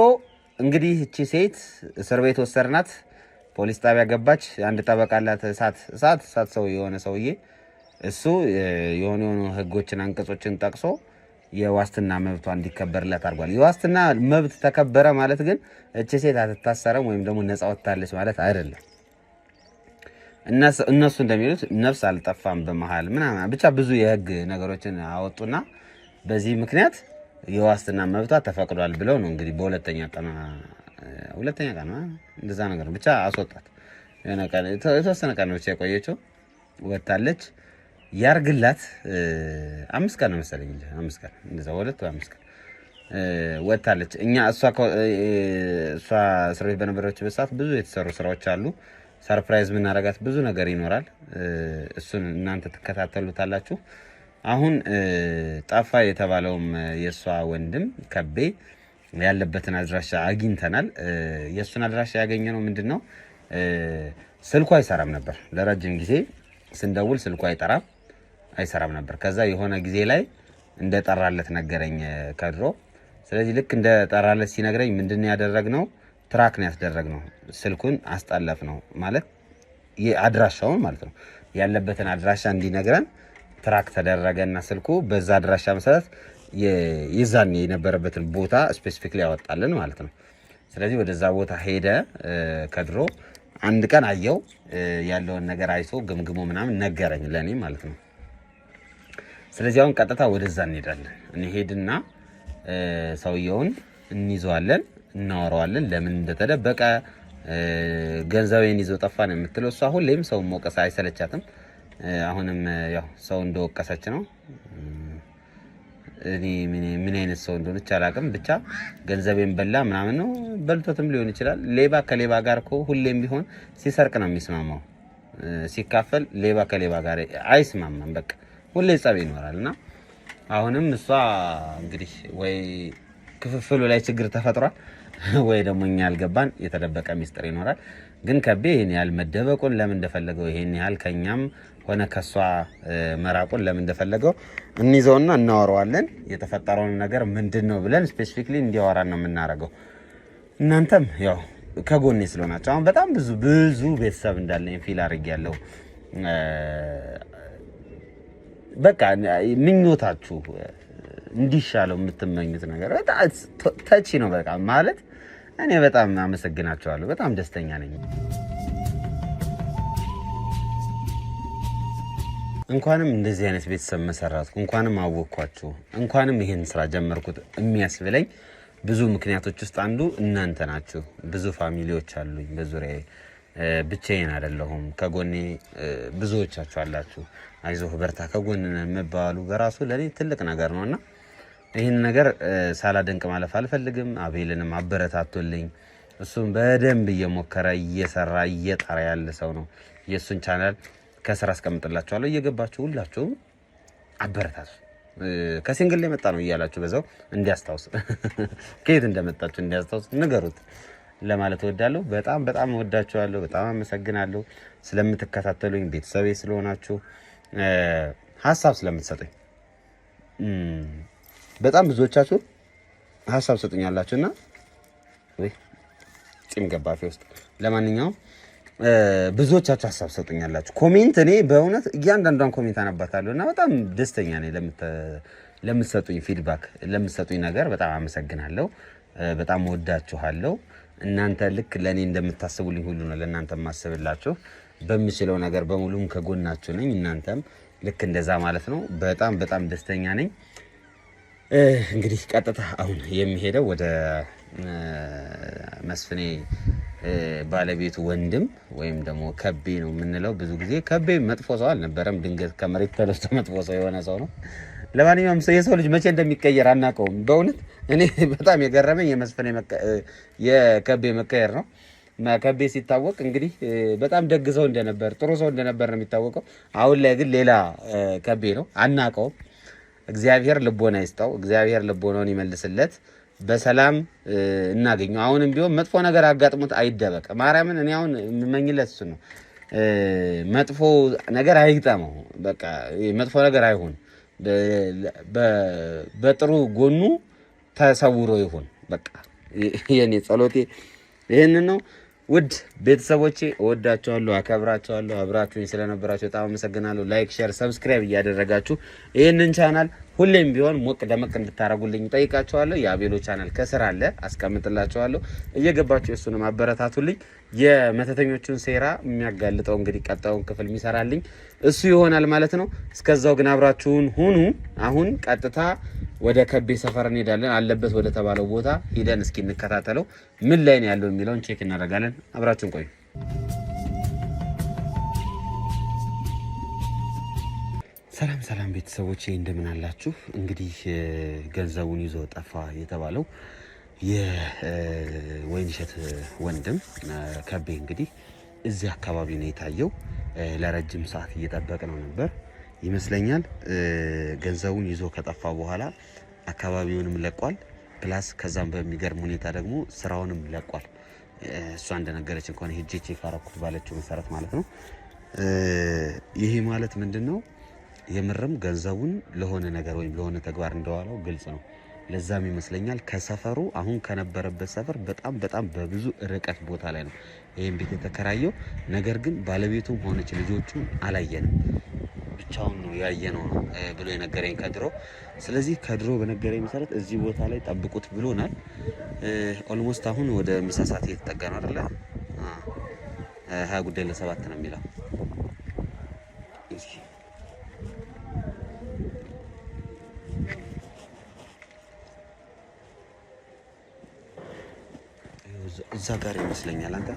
እንግዲህ እቺ ሴት እስር ቤት ወሰርናት፣ ፖሊስ ጣቢያ ገባች። አንድ ጠበቃላት እሳት ሰው የሆነ ሰውዬ እሱ የሆኑ ህጎችን አንቀጾችን ጠቅሶ የዋስትና መብቷ እንዲከበርላት አድርጓል። የዋስትና መብት ተከበረ ማለት ግን እቺ ሴት አትታሰረም ወይም ደግሞ ነፃ ወጥታለች ማለት አይደለም። እነሱ እንደሚሉት ነፍስ አልጠፋም በመሃል ምናምን ብቻ ብዙ የህግ ነገሮችን አወጡና በዚህ ምክንያት የዋስትና መብቷ ተፈቅዷል ብለው ነው እንግዲህ በሁለተኛ ቀን እንደዛ ነገር ብቻ አስወጣት። የተወሰነ ቀን ብቻ የቆየችው ወጥታለች። ያርግላት። 5 ቀን ነው መሰለኝ እንጂ 5 ቀን እንደዛ 2 ወይ 5 ቀን ወጥታለች። እሷ እስር ቤት በነበረችበት ሰዓት ብዙ የተሰሩ ስራዎች አሉ። ሰርፕራይዝ ምናረጋት ብዙ ነገር ይኖራል። እሱን እናንተ ትከታተሉታላችሁ። አሁን ጠፋ የተባለውም የሷ ወንድም ከቤ ያለበትን አድራሻ አግኝተናል። የሱን አድራሻ ያገኘነው ምንድነው ስልኩ አይሰራም ነበር። ለረጅም ጊዜ ስንደውል ስልኩ አይሰራም ነበር። ከዛ የሆነ ጊዜ ላይ እንደጠራለት ነገረኝ ከድሮ። ስለዚህ ልክ እንደጠራለት ሲነግረኝ ምንድነው ያደረግነው? ትራክ ነው ያስደረግነው። ስልኩን አስጠለፍ ነው ማለት አድራሻውን ማለት ነው። ያለበትን አድራሻ እንዲነግረን ትራክ ተደረገና ስልኩ በዛ አድራሻ መሰረት የዛን የነበረበትን ቦታ ስፔሲፊክሊ ያወጣልን ማለት ነው። ስለዚህ ወደዛ ቦታ ሄደ ከድሮ። አንድ ቀን አየው፣ ያለውን ነገር አይቶ ግምግሞ ምናምን ነገረኝ ለኔ ማለት ነው። ስለዚህ አሁን ቀጥታ ወደዛ እንሄዳለን። እንሄድና ሰውየውን እንይዘዋለን፣ እናወራዋለን። ለምን እንደተደበቀ ገንዘቤን ይዞ ጠፋ ነው የምትለው እሷ። ሁሌም ሰው መውቀስ አይሰለቻትም። አሁንም ያው ሰው እንደወቀሰች ነው። እኔ ምን አይነት ሰው እንደሆነች አላውቅም። ብቻ ገንዘቤን በላ ምናምን ነው። በልቶትም ሊሆን ይችላል። ሌባ ከሌባ ጋር እኮ ሁሌም ቢሆን ሲሰርቅ ነው የሚስማማው። ሲካፈል ሌባ ከሌባ ጋር አይስማማም። በቃ ሁሌ ጸብ ይኖራልና አሁንም እሷ እንግዲህ ወይ ክፍፍሉ ላይ ችግር ተፈጥሯል ወይ ደግሞ እኛ ያልገባን የተደበቀ ሚስጥር ይኖራል። ግን ከቤ ይሄን ያህል መደበቁን ለምን እንደፈለገው ይሄን ያህል ከኛም ሆነ ከሷ መራቁን ለምን እንደፈለገው እንይዘውና እናወራዋለን። የተፈጠረውን ነገር ምንድነው ብለን ስፔሲፊክሊ እንዲያወራን ነው የምናደርገው። እናንተም ያው ከጎኔ ስለሆናችሁ አሁን በጣም ብዙ ቤተሰብ እንዳለኝ ፊል አድርጌያለሁ። በቃ ምኞታችሁ እንዲሻለው የምትመኙት ነገር በጣም ተቺ ነው። በቃ ማለት እኔ በጣም አመሰግናቸዋለሁ። በጣም ደስተኛ ነኝ። እንኳንም እንደዚህ አይነት ቤተሰብ መሰራትኩ፣ እንኳንም አወቅኳችሁ፣ እንኳንም ይሄን ስራ ጀመርኩት የሚያስብለኝ ብዙ ምክንያቶች ውስጥ አንዱ እናንተ ናችሁ። ብዙ ፋሚሊዎች አሉኝ በዙሪያዬ፣ ብቻዬን አይደለሁም። ከጎኔ ብዙዎቻችሁ አላችሁ። አይዞህ በርታ፣ ከጎን መባሉ በራሱ ለኔ ትልቅ ነገር ነውና ይህን ነገር ሳላደንቅ ማለፍ አልፈልግም። አቤልንም አበረታቶልኝ እሱም በደንብ እየሞከረ እየሰራ እየጣረ ያለ ሰው ነው። የእሱን ቻናል ከስራ አስቀምጥላችኋለሁ፣ እየገባችሁ ሁላችሁም አበረታቱ። ከሲንግል ላይ መጣ ነው እያላችሁ በዛው እንዲያስታውስ ከየት እንደመጣችሁ እንዲያስታውስ ንገሩት ለማለት እወዳለሁ። በጣም በጣም እወዳችኋለሁ። በጣም አመሰግናለሁ ስለምትከታተሉኝ፣ ቤተሰቤ ስለሆናችሁ፣ ሀሳብ ስለምትሰጡኝ። በጣም ብዙዎቻችሁ ሀሳብ ሰጡኛላችሁና ወይ ጺም ገባፊ ውስጥ ለማንኛውም ብዙዎቻችሁ ሀሳብ ሰጡኛላችሁ። ኮሜንት እኔ በእውነት እያንዳንዷን ኮሜንት አነባታለሁ እና በጣም ደስተኛ ነኝ ለምትሰጡኝ ፊድባክ፣ ለምትሰጡኝ ነገር በጣም አመሰግናለሁ። በጣም ወዳችኋለሁ። እናንተ ልክ ለእኔ እንደምታስቡልኝ ሁሉ ነው ለእናንተ የማስብላችሁ። በምችለው ነገር በሙሉም ከጎናችሁ ነኝ። እናንተም ልክ እንደዛ ማለት ነው። በጣም በጣም ደስተኛ ነኝ። እንግዲህ ቀጥታ አሁን የሚሄደው ወደ መስፍኔ ባለቤቱ ወንድም ወይም ደግሞ ከቤ ነው የምንለው። ብዙ ጊዜ ከቤ መጥፎ ሰው አልነበረም። ድንገት ከመሬት ተነስቶ መጥፎ ሰው የሆነ ሰው ነው። ለማንኛውም የሰው ልጅ መቼ እንደሚቀየር አናውቀውም። በእውነት እኔ በጣም የገረመኝ የመስፍኔ የከቤ መቀየር ነው። ከቤ ሲታወቅ እንግዲህ በጣም ደግ ሰው እንደነበር፣ ጥሩ ሰው እንደነበር ነው የሚታወቀው። አሁን ላይ ግን ሌላ ከቤ ነው፣ አናውቀውም። እግዚአብሔር ልቦና ይስጠው፣ እግዚአብሔር ልቦናውን ይመልስለት፣ በሰላም እናገኘው። አሁንም ቢሆን መጥፎ ነገር አጋጥሞት አይደበቅ። ማርያምን እኔ አሁን የምመኝለት እሱ ነው። መጥፎ ነገር አይግጠመው፣ በቃ መጥፎ ነገር አይሁን፣ በጥሩ ጎኑ ተሰውሮ ይሁን። በቃ የኔ ጸሎቴ ይህንን ነው። ውድ ቤተሰቦቼ እወዳቸዋለሁ፣ አከብራቸዋለሁ። አብራችሁኝ ስለነበራችሁ በጣም አመሰግናለሁ። ላይክ፣ ሼር፣ ሰብስክራይብ እያደረጋችሁ ይህንን ቻናል ሁሌም ቢሆን ሞቅ ደመቅ እንድታረጉልኝ ጠይቃቸዋለሁ። የአቤሎ ቻናል ከስር አለ፣ አስቀምጥላቸዋለሁ። እየገባችሁ እሱንም አበረታቱልኝ። የመተተኞቹን ሴራ የሚያጋልጠው እንግዲህ ቀጣዩን ክፍል የሚሰራልኝ እሱ ይሆናል ማለት ነው። እስከዛው ግን አብራችሁን ሁኑ። አሁን ቀጥታ ወደ ከቤ ሰፈር እንሄዳለን። አለበት ወደ ተባለው ቦታ ሂደን እስኪ እንከታተለው ምን ላይ ነው ያለው የሚለውን ቼክ እናደርጋለን። አብራችሁን ቆዩ። ሰላም ሰላም ቤተሰቦቼ እንደምን አላችሁ? እንግዲህ ገንዘቡን ይዞ ጠፋ የተባለው የወይንሸት ወንድም ከቤ እንግዲህ እዚህ አካባቢ ነው የታየው። ለረጅም ሰዓት እየጠበቅ ነው ነበር ይመስለኛል። ገንዘቡን ይዞ ከጠፋ በኋላ አካባቢውንም ለቋል። ፕላስ ከዛም በሚገርም ሁኔታ ደግሞ ስራውንም ለቋል። እሷ እንደነገረች እንኳን ሄጄ ቼክ አደረኩት ባለችው መሰረት ማለት ነው። ይሄ ማለት ምንድነው? የምርም ገንዘቡን ለሆነ ነገር ወይም ለሆነ ተግባር እንደዋለው ግልጽ ነው። ለዛም ይመስለኛል ከሰፈሩ አሁን ከነበረበት ሰፈር በጣም በብዙ ርቀት ቦታ ላይ ነው ይሄን ቤት የተከራየው። ነገር ግን ባለቤቱም ሆነች ልጆቹ አላየንም፣ ብቻውን ነው ያየነው ነው ብሎ የነገረኝ ከድሮ። ስለዚህ ከድሮ በነገረኝ መሰረት እዚህ ቦታ ላይ ጠብቁት ብሎናል። ኦልሞስት አሁን ወደ ምሳ ሰዓት እየተጠጋ ነው አይደለ? 6:50 ነው የሚለው። እዛ ጋር ይመስለኛል። አንተ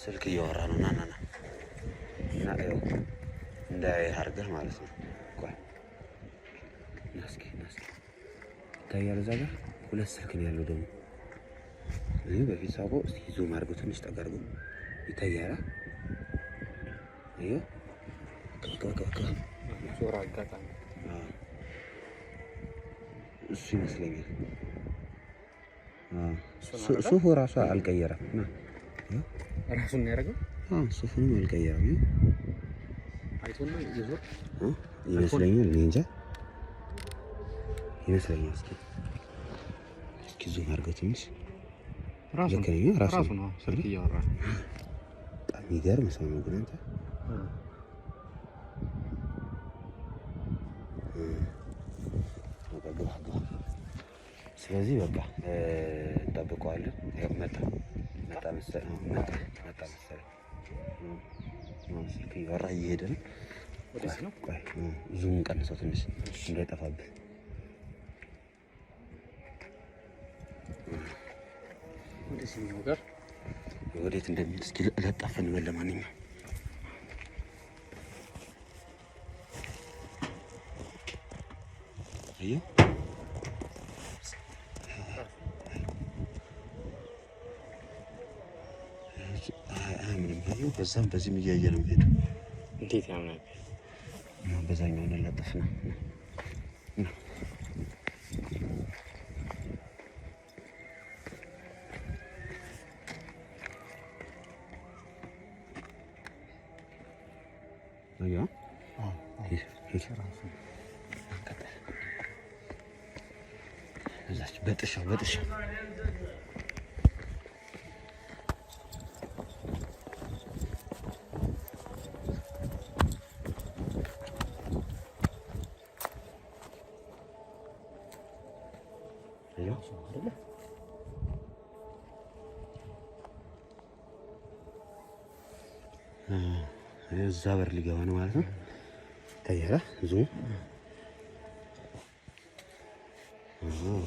ስልክ እያወራ ነው። ና እና እንዳያየህ አድርገህ ማለት ነው። ቆይ ናስኪ ይታያል። እዛ ጋር 2 ስልክ ነው ያለው ደግሞ። ይህ በፊት ሳቆ እስቲ ዙም አድርገው ትንሽ ጠጋ አድርገው ይታያል። እሱ ይመስለኛል። ሱፉ ራሱ አልቀየረም። ራሱን ነው ያደረገው። ሱፉን አልቀየረም አይቶና ይዞር ይመስለኛል። እኔ እንጃ ይመስለኛል። እስኪ ዙም አድርገው ትንሽ ራሱ ነው ስልክ እያወራ። በጣም የሚገርም ሰው ነው ግን አንተ ስለዚህ በቃ እንጠብቀዋለን። መጣ መሰለኝ ስልክ እያወራ እየሄደ ነው። ዙሙን ቀንሰው ትንሽ እንዳይጠፋብህ። ወዴት እንደሚሄድ እስኪ ለጣፈን በል። ለማንኛውም በዛም በዚህም እያየ ነው የሚሄደው። እንዴት ያምናል? በዛኛው እንለጠፍ ነው። በጥሻው እዛ በር ሊገባ ነው ማለት ነው። ታየራ ዙሙ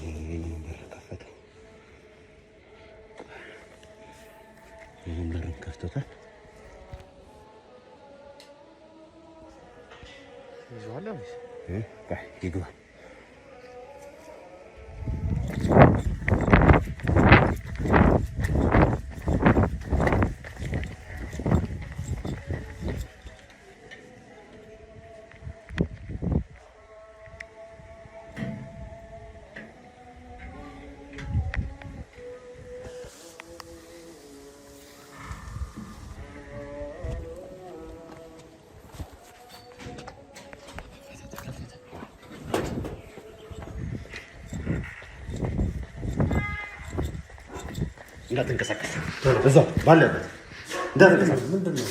ይሄንን በር ከፈተው። ይሄንን በር ከፍቶታል። ይግባ። እንዳትንቀሳቀስ እዛው ባለበት እንዳትንቀሳቀስ። ምንድን ነው?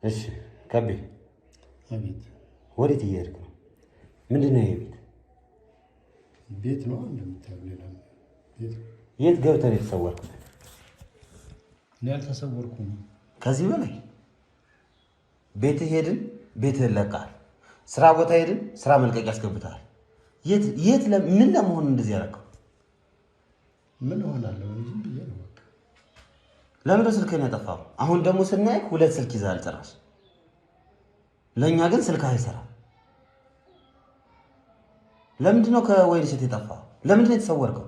እሺ ከቤ። አቤት። ወዴት እየሄድክ ነው? ምንድን ነው? ይሄ ቤት ነው እንደምታየው። ሌላ ቤት። የት ገብተህ ነው የተሰወርኩት? እኔ አልተሰወርኩም። ከዚህ በላይ ቤትህ ሄድን፣ ቤትህን ለቀሃል። ስራ ቦታ ሄድን፣ ስራ መልቀቅ ያስገብተሃል። የት ምን ለመሆን እንደዚህ ያደረገው? ምን ሆናለሁ? ዝም ብዬ ነው በቃ። ለምን ስልክህን ያጠፋው? አሁን ደግሞ ስናይ 2 ስልክ ይዘሃል ጭራሽ። ለእኛ ግን ስልክህ አይሰራም። ለምንድን ነው ከወይን እሸት የጠፋው? ለምንድን ነው የተሰወርከው?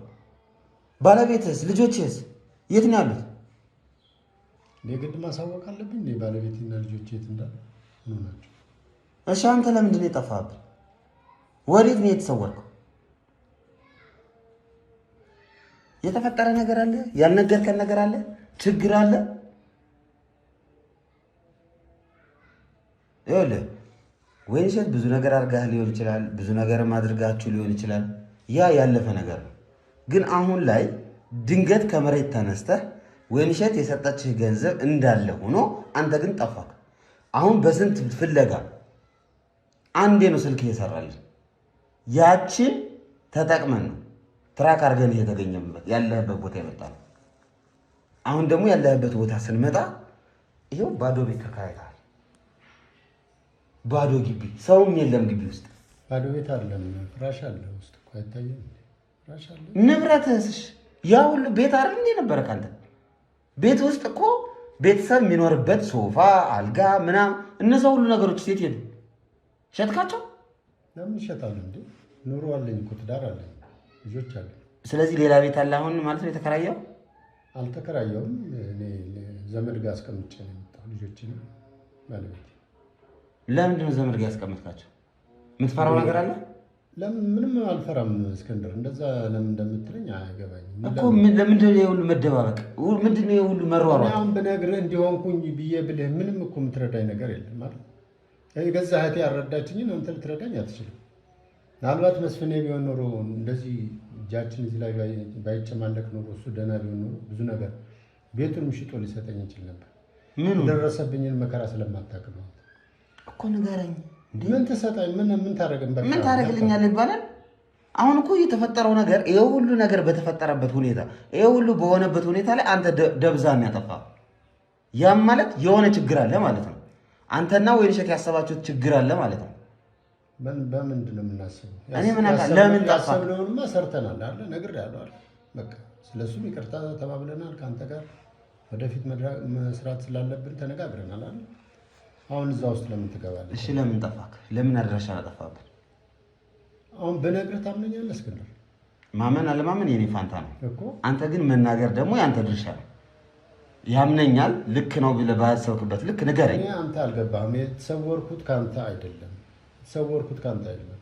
ባለቤትህስ ልጆችህስ የት ነው ያሉት? የግድ ማሳወቅ አለብኝ? ባለቤትና ልጆች የት እንዳሉ ምን ናቸው? እሺ አንተ ለምንድን ነው የጠፋህብን? ወዴት ነው የተሰወርከው? የተፈጠረ ነገር አለ? ያልነገርከን ነገር አለ? ችግር አለ? ይኸውልህ ወይን እሸት ብዙ ነገር አድርጋህ ሊሆን ይችላል፣ ብዙ ነገርም አድርጋችሁ ሊሆን ይችላል። ያ ያለፈ ነገር ነው። ግን አሁን ላይ ድንገት ከመሬት ተነስተህ ወይን እሸት የሰጠችህ ገንዘብ እንዳለ ሆኖ አንተ ግን ጠፋህ። አሁን በስንት ፍለጋ አንዴ ነው ስልክ እየሰራልን። ያችን ተጠቅመን ነው ትራክ አድርገን እየተገኘበት ያለህበት ቦታ ይመጣል። አሁን ደግሞ ያለህበት ቦታ ስንመጣ ይሄው ባዶ ቤት ተከራይተሃል። ባዶ ግቢ፣ ሰውም የለም ግቢ ውስጥ። ባዶ ቤት አይደለም፣ ፍራሽ አለ ውስጥ እኮ አይታየም። ፍራሽ አለ። ንብረትህስ ያ ሁሉ ቤት አይደል እንዴ ነበረ ካንተ? ቤት ውስጥ እኮ ቤተሰብ የሚኖርበት ሶፋ፣ አልጋ ምናምን እነዛ ሁሉ ነገሮች ሴት ሄዱ? ሸጥካቸው? ለምን ይሸጣሉ እንዴ? ኑሮ አለኝ እኮ፣ ትዳር አለኝ፣ ልጆች አለኝ። ስለዚህ ሌላ ቤት አለ አሁን ማለት ነው የተከራየው? አልተከራየውም። እኔ ዘመድ ጋር አስቀምጬ ነው የመጣሁ ልጆችን ባለቤት። ለምንድን ነው ዘመድ ጋር ያስቀምጥካቸው? የምትፈራው ነገር አለ? ለምን? ምንም አልፈራም እስክንድር። እንደዛ ለምን እንደምትለኝ አይገባኝም እኮ። ለምንድን ነው የሁሉ መደባበቅ? ምንድን ነው የሁሉ መሯሯጥ? አሁን ብነግርህ እንዲሆንኩኝ ብዬ ብልህ ምንም እኮ የምትረዳኝ ነገር የለም ማለት ገዛ እህቴ ያረዳችኝን አንተ ልትረዳኝ አትችልም። ምናልባት መስፍኔ ቢሆን ኖሮ እንደዚህ እጃችን እዚህ ላይ ባይጨማለቅ ኖሮ እሱ ደህና ቢሆን ኖሮ ብዙ ነገር ቤቱንም ሽጦ ሊሰጠኝ ይችል ነበር። ምን ደረሰብኝን መከራ ስለማታውቅ ነው እኮ። ንገረኝ። ምን ተሰጣኝ? ምን ታደርግም? በቃ ምን ታደርግልኛለህ ይባላል። አሁን እኮ የተፈጠረው ነገር ይሄ ሁሉ ነገር በተፈጠረበት ሁኔታ ይሄ ሁሉ በሆነበት ሁኔታ ላይ አንተ ደብዛን ያጠፋ ያም ማለት የሆነ ችግር አለ ማለት ነው። አንተና ወይንሸት ያሰባችሁት ችግር አለ ማለት ነው። በምንድን ነው የምናስበው? እኔ ምን አውቃለሁ? ለምን ጠፋ? ያሰብነውንማ ሰርተናል አለ ነግሬሃለሁ አለ። በቃ ስለሱም ይቅርታ ተባብለናል። ከአንተ ጋር ወደፊት መስራት ስላለብን ተነጋግረናል አለ። አሁን እዛ ውስጥ ለምን ትገባለህ? እሺ ለምን ጠፋክ? ለምን አድራሻ አጠፋብህ? አሁን በነግርህ ታምነኛለህ እስክንድር? ማመን አለማመን የኔ ፋንታ ነው እኮ። አንተ ግን መናገር ደግሞ ያንተ ድርሻ ነው። ያምነኛል ልክ ነው ብለህ ባሰብክበት ልክ ንገረኝ። አንተ አልገባህም። የተሰወርኩት ከአንተ አይደለም። የተሰወርኩት ከአንተ አይደለም፣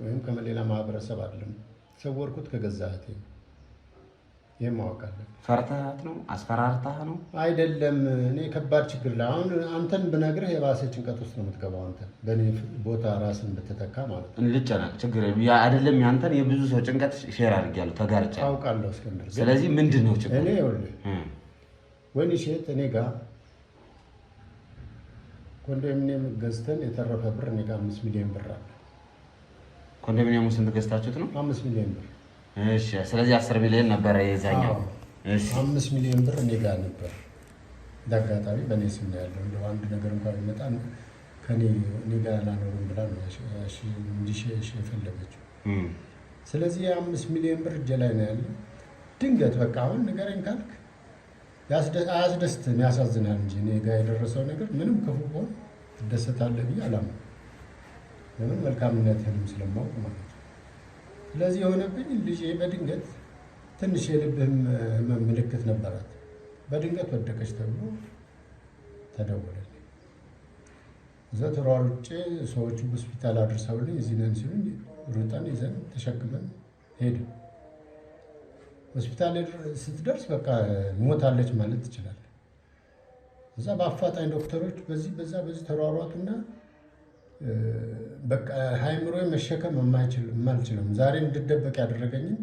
ወይም ከሌላ ማህበረሰብ አይደለም። የተሰወርኩት ከገዛ እህቴ ነው። ይሄን ማወቅ አለብህ። ፈርተሃት ነው? አስፈራርተህ ነው? አይደለም። እኔ ከባድ ችግር ላይ አሁን አንተን ብነግርህ የባሰ ጭንቀት ውስጥ ነው የምትገባው። አንተ በእኔ ቦታ ራስን ብትተካ ማለት ነው። ልጨነቅ ችግር አይደለም። ያንተን የብዙ ሰው ጭንቀት ሼር አድርጌያለሁ፣ ተጋርቻለሁ። አውቃለሁ እስክንድር። ስለዚህ ምንድን ነው ችግር? እኔ ይኸውልህ ወይንሸት እኔ ጋር ኮንዶሚኒየም ገዝተን የተረፈ ብር እኔ ጋር 5 ሚሊዮን ብር አለ። ኮንዶሚኒየሙ ስንት ገዝታችሁት ነው? 5 ሚሊዮን ብር። እሺ፣ ስለዚህ 10 ሚሊዮን ነበረ የዛኛው። እሺ፣ 5 ሚሊዮን ብር እኔ ጋር ነበር። እንዳጋጣሚ በእኔ ስም ነው ያለው። እንደው አንድ ነገር እንኳን ቢመጣ ከኔ እኔ ጋር ላኖርም ብላ ነው እንዲሸሽ የፈለገችው። ስለዚህ 5 ሚሊዮን ብር እጄ ላይ ነው ያለው። ድንገት በቃ አሁን ንገረኝ ካልክ አያስደስትም፣ ያሳዝናል እንጂ እኔ ጋር የደረሰው ነገር ምንም ክፉ ሆን ትደሰታለህ ብዬ አላምንም። ለምን መልካምነትህንም ስለማውቅ ማለት ነው። ስለዚህ የሆነብኝ ልጄ በድንገት ትንሽ የልብ ህመም ምልክት ነበራት። በድንገት ወደቀች ተብሎ ተደወለልኝ። እዛ ተሯሩጬ ሰዎቹ ሆስፒታል አድርሰውልኝ እዚህ ነን ሲሉኝ ሩጠን ይዘን ተሸክመን ሄድን። ሆስፒታል ስትደርስ በቃ ሞታለች ማለት ትችላለህ። እዛ በአፋጣኝ ዶክተሮች በዚህ ተሯሯጡና በቃ ሃይምሮ መሸከም የማልችልም ዛሬ እንድደበቅ ያደረገኝን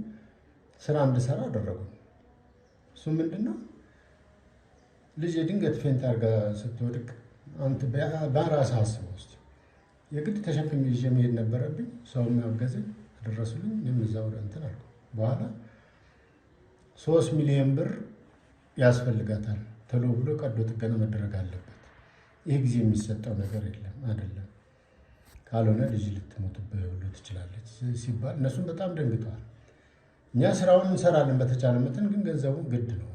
ስራ እንድሰራ አደረጉኝ። እሱ ምንድን ነው? ልጅ የድንገት ፌንት አድርጋ ስትወድቅ አንተ በራስህ አስበው እስኪ። የግድ ተሸክሜ ይዤ መሄድ ነበረብኝ። ሰውም ያገዘኝ አደረሱልኝ። እኔም እዛው እንትን አልኩ። በኋላ 3 ሚሊዮን ብር ያስፈልጋታል ተሎ ብሎ ቀዶ ጥገና መደረግ አለበት። ይህ ጊዜ የሚሰጠው ነገር የለም አይደለም፣ ካልሆነ ልጅ ልትሞትብህ ብሎ ትችላለች ሲባል እነሱም በጣም ደንግጠዋል። እኛ ስራውን እንሰራለን በተቻለ መጠን፣ ግን ገንዘቡን ግድ ነው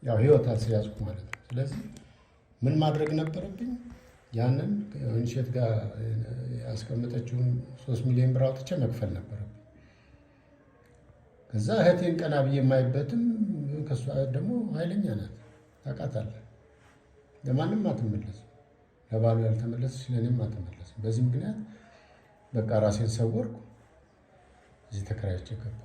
ያው ህይወት አልተያዝኩ ማለት ነው። ስለዚህ ምን ማድረግ ነበረብኝ? ያንን ወይንሸት ጋር ያስቀመጠችውን 3 ሚሊዮን ብር አውጥቼ መክፈል ነበረብኝ። ከዛ እህቴን ቀና ብዬ የማይበትም ከእሷ ደግሞ ኃይለኛ ናት፣ ታውቃታለህ። ለማንም አትመለስም፣ ለባሉ ያልተመለሰች ለእኔም አትመለስም። በዚህ ምክንያት በቃ ራሴን ሰወርኩ፣ እዚህ ተከራይቼ ገባሁ።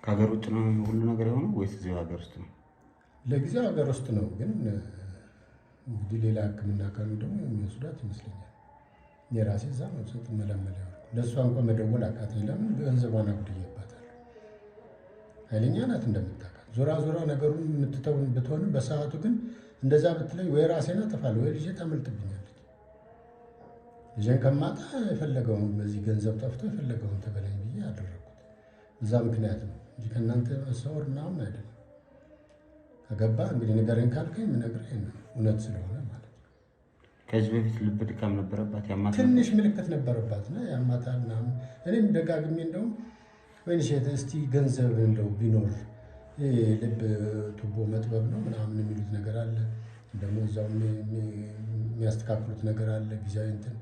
ከሀገር ውጭ ነው ሁሉ ነገር የሆነው ወይስ እዚሁ ሀገር ውስጥ ነው? ለጊዜው ሀገር ውስጥ ነው፣ ግን እንግዲህ ሌላ ሕክምና ካሉ ደግሞ የሚወስዷት ይመስለኛል። የራሴ እዛ ነው ሰጥ መለመለ ለእሷ እንኳን መደወል አቃተኝ። ለምን? ገንዘቧን አጉድዬባታለሁ። ኃይለኛ ናት እንደምታውቃት። ዞራ ነገሩን የምትተውን ብትሆንም በሰዓቱ ግን እንደዛ ብትለኝ ወይ ራሴን አጠፋለሁ ወይ ልጄ ታመልጥብኛለች። ልጄን ከማጣ የፈለገውን በዚህ ገንዘብ ጠፍቶ የፈለገውን ተበላኝ ብዬ አደረግኩት። እዛ ምክንያት ነው እንጂ ከእናንተ መሰወር ምናምን አይደለም። ከገባ እንግዲህ ንገረኝ ካልከኝ የምነግርህ ነው እውነት ስለሆነ ማለት ነው። ከዚህ በፊት ልብ ድካም ነበረባት? ያማታ ትንሽ ምልክት ነበረባት እና ያማታል ምናምን። እኔም ደጋግሜ እንደውም ወይንሸት እስቲ ገንዘብ እንደው ቢኖር ልብ ቱቦ መጥበብ ነው ምናምን የሚሉት ነገር አለ፣ ደግሞ እዛው የሚያስተካክሉት ነገር አለ ጊዜያዊ እንትን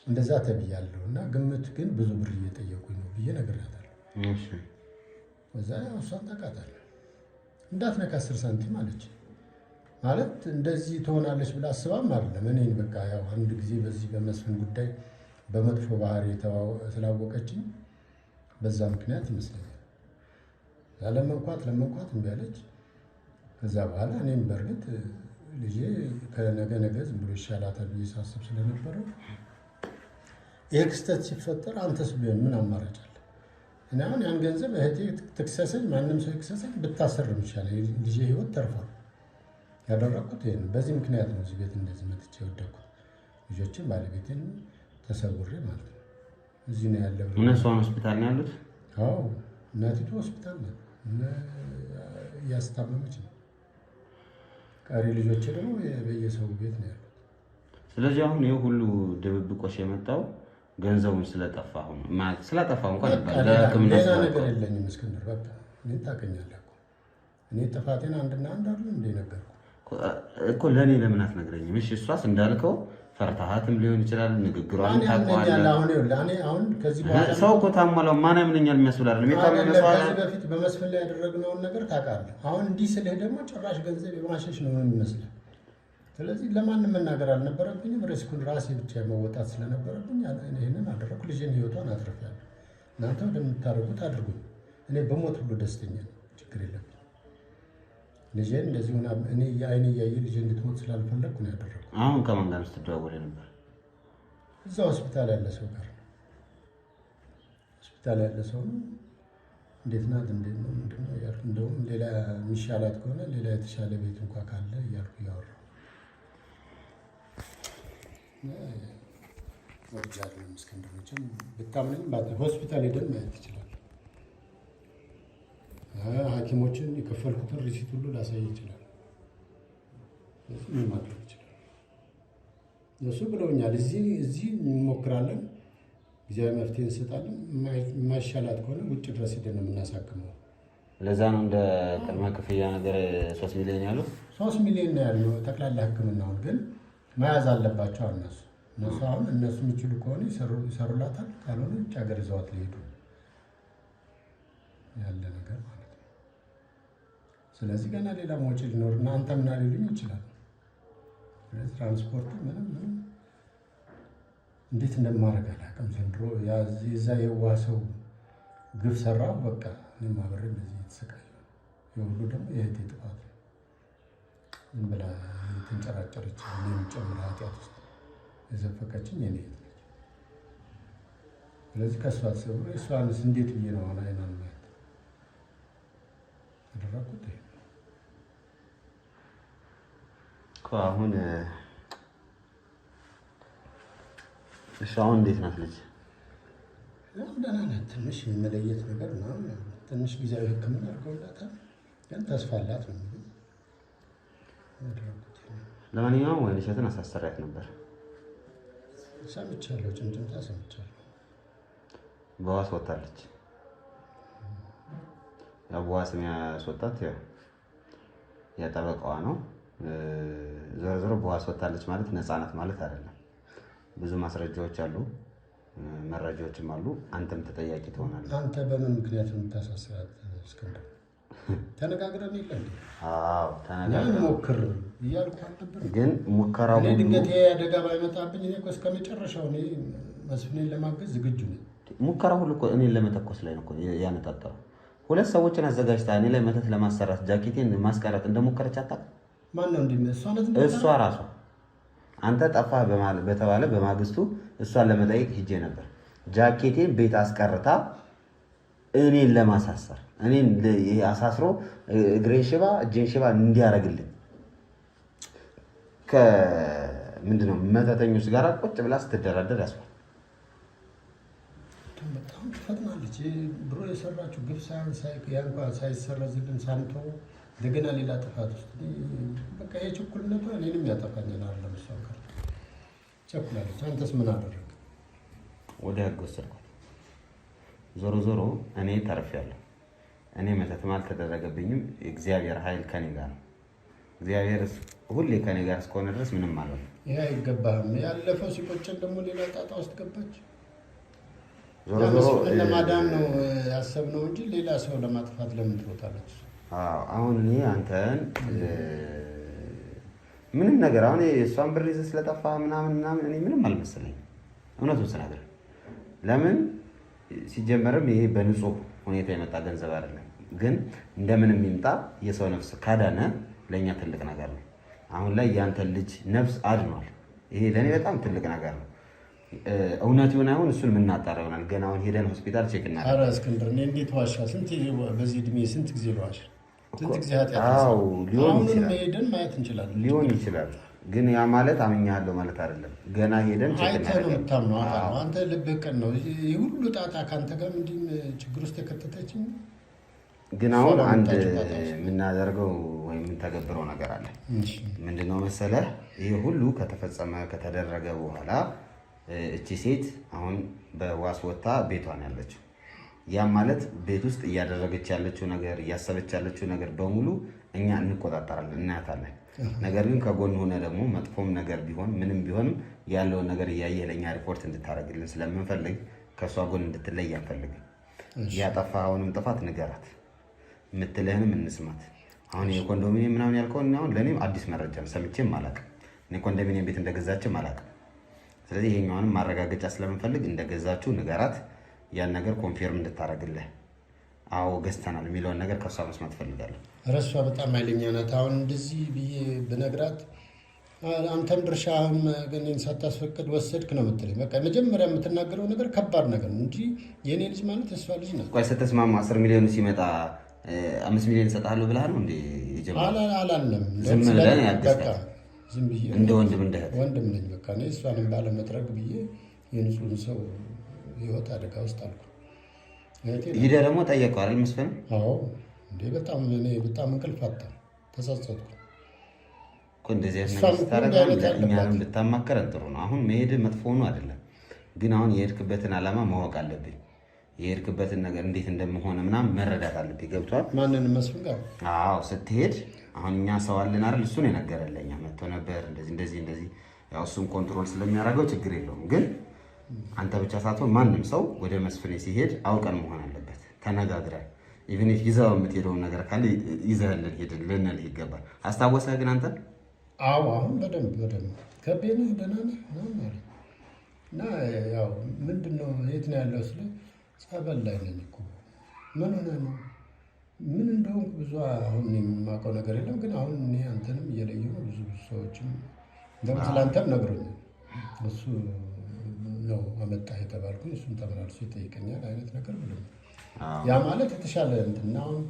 እንደዛ ተብያለሁ። እና ግምት ግን ብዙ ብር እየጠየቁኝ ነው ብዬ ነግሬያታለሁ። እዛ ያው እሷን ታውቃታለህ፣ እንዳትነካ 10 ሳንቲም አለች። ማለት እንደዚህ ትሆናለች ብላ አስባም አይደለም። እኔን በቃ ያው አንድ ጊዜ በዚህ በመስፍን ጉዳይ በመጥፎ ባህሪ ስላወቀችኝ በዛ ምክንያት ይመስለኛል ለመንኳት እምቢ አለች። ከዛ በኋላ እኔም በእርግጥ ልጄ ከነገ ዝም ብሎ ይሻላታል ብዬ ሳስብ ስለነበረ ይሄ ክስተት ሲፈጠር አንተስ ቢሆን ምን አማራጭ አለ? እኔ አሁን ያን ገንዘብ እህቴ ትክሰሰኝ፣ ማንም ሰው ይክሰሰኝ፣ ብታሰርም ይሻላል። ልጄ ህይወት ተርፏል። ያደረኩት ይሄን በዚህ ምክንያት ነው እዚህ ቤት እንደዚህ መጥቼ የወደኩት። ልጆችን ባለቤትን ተሰውሬ ማለት ነው። እዚህ ነው ያለው። እነሱ ሆስፒታል ነው ያሉት? አዎ እናቲቱ ሆስፒታል ነው እያስታመመች ነው። ቀሪ ልጆች ደግሞ በየሰው ቤት ነው ያሉት። ስለዚህ አሁን ይሄ ሁሉ ድብብቆሽ የመጣው ገንዘቡን ስለጠፋ እንኳን ለሕክምና ሌላ ነገር የለኝም። እስክንድር በቃ እኔ ታውቀኛለህ እኮ እኔ ጥፋቴን አንድና አንድ አሉ እንደ ነገርኩህ እኮ ለእኔ ለምን አትነግረኝም? እሺ እሷስ እንዳልከው ፈርታሃትም ሊሆን ይችላል። ንግግሯን ታውቀዋለህ። አሁን ከዚህ በኋላ ሰው እኮ ታሟላው ማን ያምነኛል የሚያስብል አይደለም። ከዚህ በፊት በመስፍን ላይ ያደረግነውን ነገር ታውቃለህ። አሁን እንዲህ ስልህ ደግሞ ጭራሽ ገንዘብ የማሸሽ ነው የሚመስልህ። ስለዚህ ለማንም መናገር አልነበረብኝም። ሪስኩን ራሴ ብቻ መወጣት ስለነበረብኝ ይህንን አደረግኩ። ልጄን ህይወቷን አትርፌያለሁ። እናንተ እንደምታደርጉት አድርጉኝ። እኔ በሞት ሁሉ ደስተኛ ነኝ። ችግር የለብኝ። ልጄን እንደዚህ ሆና እኔ የአይኔ እያየ ልጄ እንድትሞት ስላልፈለግኩ ነው ያደረግኩት። አሁን ከማን ጋር ስትደዋወል ነበር? እዛ ሆስፒታል ያለ ሰው ጋር። ሆስፒታል ያለ ሰው ነው። እንዴት ናት? እንዴት ነው? ምንድን ነው እያልኩ እንደውም ሌላ የሚሻላት ከሆነ ሌላ የተሻለ ቤት እንኳ ካለ እያልኩ እያወራሁ ወርጃለሁ። እስክንድር መቼም ብታምነኝ ሆስፒታል ሄደን ማየት ትችላለህ። ሐኪሞችን የከፈልኩትን ሪሲት ሁሉ ላሳይ ይችላል። ምን ማድረግ ይችላል? እነሱ ብለውኛል። እዚህ እንሞክራለን፣ ጊዜያዊ መፍትሄ እንሰጣለን። የማይሻላት ከሆነ ውጭ ድረስ ሄደን የምናሳክመው። ለዛ ነው እንደ ቅድመ ክፍያ ነገር 3 ሚሊዮን ያለው። 3 ሚሊዮን ነው ያለው ጠቅላላ ሕክምናውን ግን መያዝ አለባቸው እነሱ አሁን እነሱ የሚችሉ ከሆነ ይሰሩላታል፣ ካልሆነ ውጭ ሀገር ይዘዋት ሊሄዱ ያለ ነገር ማለት ነው። ስለዚህ ገና ሌላ ወጪ ሊኖር እና አንተ ምን ሊሉኝ ይችላል። ስለዚህ ትራንስፖርት ምንም እንዴት እንደማደርግ አላውቅም። ዘንድሮ የዛ የዋህ ሰው ግፍ ሰራው። በቃ እኔም አብሬ እንደዚህ የተሰቃየ ነው። የሁሉ ደግሞ የእህቴ ጥፋት ነው። ዝም ብላ የተንጨራጨረች እኔም ጨምራ ኃጢአት ውስጥ የዘፈቀችኝ የኔ እህት ነች። ስለዚህ ከእሷ ተሰብሮ እሷንስ እንዴት ብዬ ነው አሁን አይኗን ማየት ያደረኩት? አሁን እሺ አሁን እንዴት ናት ልጅ? ደህና ናት። ትንሽ የመለየት ነገር ምናምን ትንሽ ጊዜያዊ ሕክምና አድርገውላታል፣ ግን ተስፋ አላት ነው ያደረኩት። ለማንኛውም ወይንሸትን አሳሰሪያት ነበር ሰምቻለሁ፣ ጭምጭምታ ሰምቻለሁ። በዋስ ወጣለች። ያው በዋስ የሚያስወጣት የጠበቃዋ ነው። ዞሮ ዞሮ በዋስ ወጣለች ማለት ነፃነት ማለት አይደለም። ብዙ ማስረጃዎች አሉ፣ መረጃዎችም አሉ። አንተም ተጠያቂ ትሆናለህ። አንተ በምን ምክንያት የምታሳስራት? እስክንድር ተነጋግረን የለ እንዴ? አዎ ተነጋግረን ሞክር እያልኩ አልነበር? ግን ሙከራው ሁሉ ድንገት አደጋ ባይመጣብኝ እኔ እኮ እስከ መጨረሻው እኔ መስፍኔን ለማገዝ ዝግጁ ነኝ። ሙከራው ሁሉ እኮ እኔን ለመተኮስ ላይ ነው ያነጣጠረው። ሁለት ሰዎችን አዘጋጅታ እኔ ላይ መተት ለማሰራት ጃኬቴን ማስቀረት እንደሞከረች አታውቅም? ማን ነው እንዴ? እሷ ራሷ። አንተ ጠፋህ በተባለ በማግስቱ እሷን ለመጠየቅ ሂጄ ነበር። ጃኬቴን ቤት አስቀርታ እኔን ለማሳሰር እኔን አሳስሮ እግሬን ሽባ እጄን ሽባ እንዲያደርግልኝ ከምንድነው መተተኞች ጋር ቁጭ ብላ ስትደራደር ያስባል። በጣም ትፈጥናለች። ድሮ የሰራችው ግፍ እንኳን ሳይሰረዝልን ሳንተው እንደገና ሌላ ጥፋት ውስጥ በቃ የችኩልነቷ እኔንም ያጠፋኛል። አይደለም እሷ ጋር ቸኩላለች። አንተስ ምን አደረግ? ወደ ህግ ወሰድኳት። ዞሮ ዞሮ እኔ ተርፌያለሁ። እኔ መተትም አልተደረገብኝም። የእግዚአብሔር ኃይል ከኔ ጋር ነው። እግዚአብሔር ሁሌ ከኔ ጋር እስከሆነ ድረስ ምንም አልሆነም። ይሄ አይገባህም። ያለፈው ሲቆጨን ደግሞ ሌላ ጣጣ ውስጥ ገባች። ዞሮ ዞሮ ለማዳን ነው ያሰብነው እንጂ ሌላ ሰው ለማጥፋት ለምን ትሮጣለች? አሁን እኔ አንተን ምንም ነገር አሁን የእሷን ብር ይዘህ ስለጠፋ ምናምን እኔ ምንም አልመሰለኝም። እውነቱን ስነግርህ ለምን ሲጀመርም ይሄ በንጹህ ሁኔታ የመጣ ገንዘብ አይደለም። ግን እንደምንም ይምጣ የሰው ነፍስ ካዳነ ለእኛ ትልቅ ነገር ነው። አሁን ላይ ያንተን ልጅ ነፍስ አድኗል። ይሄ ለእኔ በጣም ትልቅ ነገር ነው። እውነት ይሁን አይሁን እሱን የምናጣራ ይሆናል። ገና አሁን ሄደን ሆስፒታል ቼክ እናደርጋለን። ኧረ እስክንድር እኔ እንዴት ዋሻ? በዚህ እድሜ ስንት ጊዜ ልዋሽ? ስንት ጊዜ ኃጢአት? ሊሆን ይችላል። ሄደን ማየት እንችላለን። ሊሆን ይችላል። ግን ያ ማለት አምኛለሁ ማለት አይደለም። ገና ሄደን አይተህ ነው የምታምነው። አንተ ልብህ ቅን ነው። ይህ ሁሉ ጣጣ ከአንተ ጋር ምንድን ችግር ውስጥ የከተተችኝ። ግን አሁን አንድ የምናደርገው ወይም የምንተገብረው ነገር አለ። ምንድነው መሰለህ? ይህ ሁሉ ከተፈጸመ ከተደረገ በኋላ እቺ ሴት አሁን በዋስ ወጥታ ቤቷን ያለችው፣ ያም ማለት ቤት ውስጥ እያደረገች ያለችው ነገር እያሰበች ያለችው ነገር በሙሉ እኛ እንቆጣጠራለን፣ እናያታለን። ነገር ግን ከጎን ሆነ ደግሞ መጥፎም ነገር ቢሆን ምንም ቢሆንም ያለውን ነገር እያየህ ለእኛ ሪፖርት እንድታደርግልን ስለምንፈልግ ከእሷ ጎን እንድትለይ አንፈልግም። ያጠፋኸውንም ጥፋት ንገራት፣ የምትልህንም እንስማት። አሁን የኮንዶሚኒየም ምናምን ያልከውን አሁን ለእኔም አዲስ መረጃ ነው፣ ሰምቼም አላውቅም። እኔ ኮንዶሚኒየም ቤት እንደገዛችም አላውቅም። ስለዚህ ይሄኛውንም ማረጋገጫ ስለምንፈልግ እንደገዛችሁ ንገራት፣ ያን ነገር ኮንፊርም እንድታደርግልህ። አዎ ገዝተናል የሚለውን ነገር ከእሷ መስማት ፈልጋለሁ። እሷ በጣም ኃይለኛ ናት። አሁን እንደዚህ ብዬ ብነግራት አንተም ድርሻህን ግን ሳታስፈቅድ ወሰድክ ነው የምትለኝ። በቃ መጀመሪያ የምትናገረው ነገር ከባድ ነገር ነው እንጂ የእኔ ልጅ ማለት እሷ ልጅ ናት። ቆይ ስትስማሙ 10 ሚሊዮን ሲመጣ 5 ሚሊዮን እሰጥሃለሁ ብለህ ነው እንዴ? አላለም። ዝም ብለህ ያገዝካት? ዝም ብዬ እንደ ወንድም እንደ እህት ወንድም ነኝ። በቃ እኔ እሷንም ባለመጥረግ ብዬ የንጹህን ሰው ህይወት አደጋ ውስጥ አልኩ። ሂደህ ደግሞ ጠየቀው አይደል መስፍን? አዎ እንዴ በጣም እንቅልፍ አጣሁ፣ ተጸጸትኩ እኮ። እንደዚህ አይነት ነገር ስታደርግ እኛንም ልታማከረን ጥሩ ነው። አሁን መሄድ መጥፎ ሆኖ አይደለም፣ ግን አሁን የሄድክበትን ዓላማ ማወቅ አለብኝ። የሄድክበትን ነገር እንዴት እንደምሆነ ምናምን መረዳት አለብኝ። ገብቷል? ማንን መስፍን ጋር? አዎ ስትሄድ አሁን እኛ ሰው አለን አይደል? እሱን የነገረን ለእኛ መጥቶ ነበር እንደዚህ። ያው እሱም ኮንትሮል ስለሚያደርገው ችግር የለውም። ግን አንተ ብቻ ሳትሆን ማንም ሰው ወደ መስፍኔ ሲሄድ አውቀን መሆን አለበት። ተነጋግረን ኢቭን ይዘው የምትሄደውን ነገር ካለ ይዘህልን ሄድ ልንልህ ይገባል። አስታወሰህ ግን አንተ? አዎ አሁን በደንብ ከቤንህ ደህና ነህ ነው ማለት እና ያው ምንድን ነው የት ነው ያለው ስለ ጸበል ላይ ነኝ እኮ። ምን ሆነህ ነው? ምን እንደሆንኩ ብዙ አሁን የማውቀው ነገር የለም። ግን አሁን እኔ አንተንም እየለየሁ ነው። ብዙ ሰዎችም እንደውም ስለአንተም ነግሮኛል። እሱ ነው አመጣህ የተባልኩኝ፣ እሱም ተመላልሶ ይጠይቀኛል አይነት ነገር ብሎ ያ ማለት የተሻለ እንትና አሁን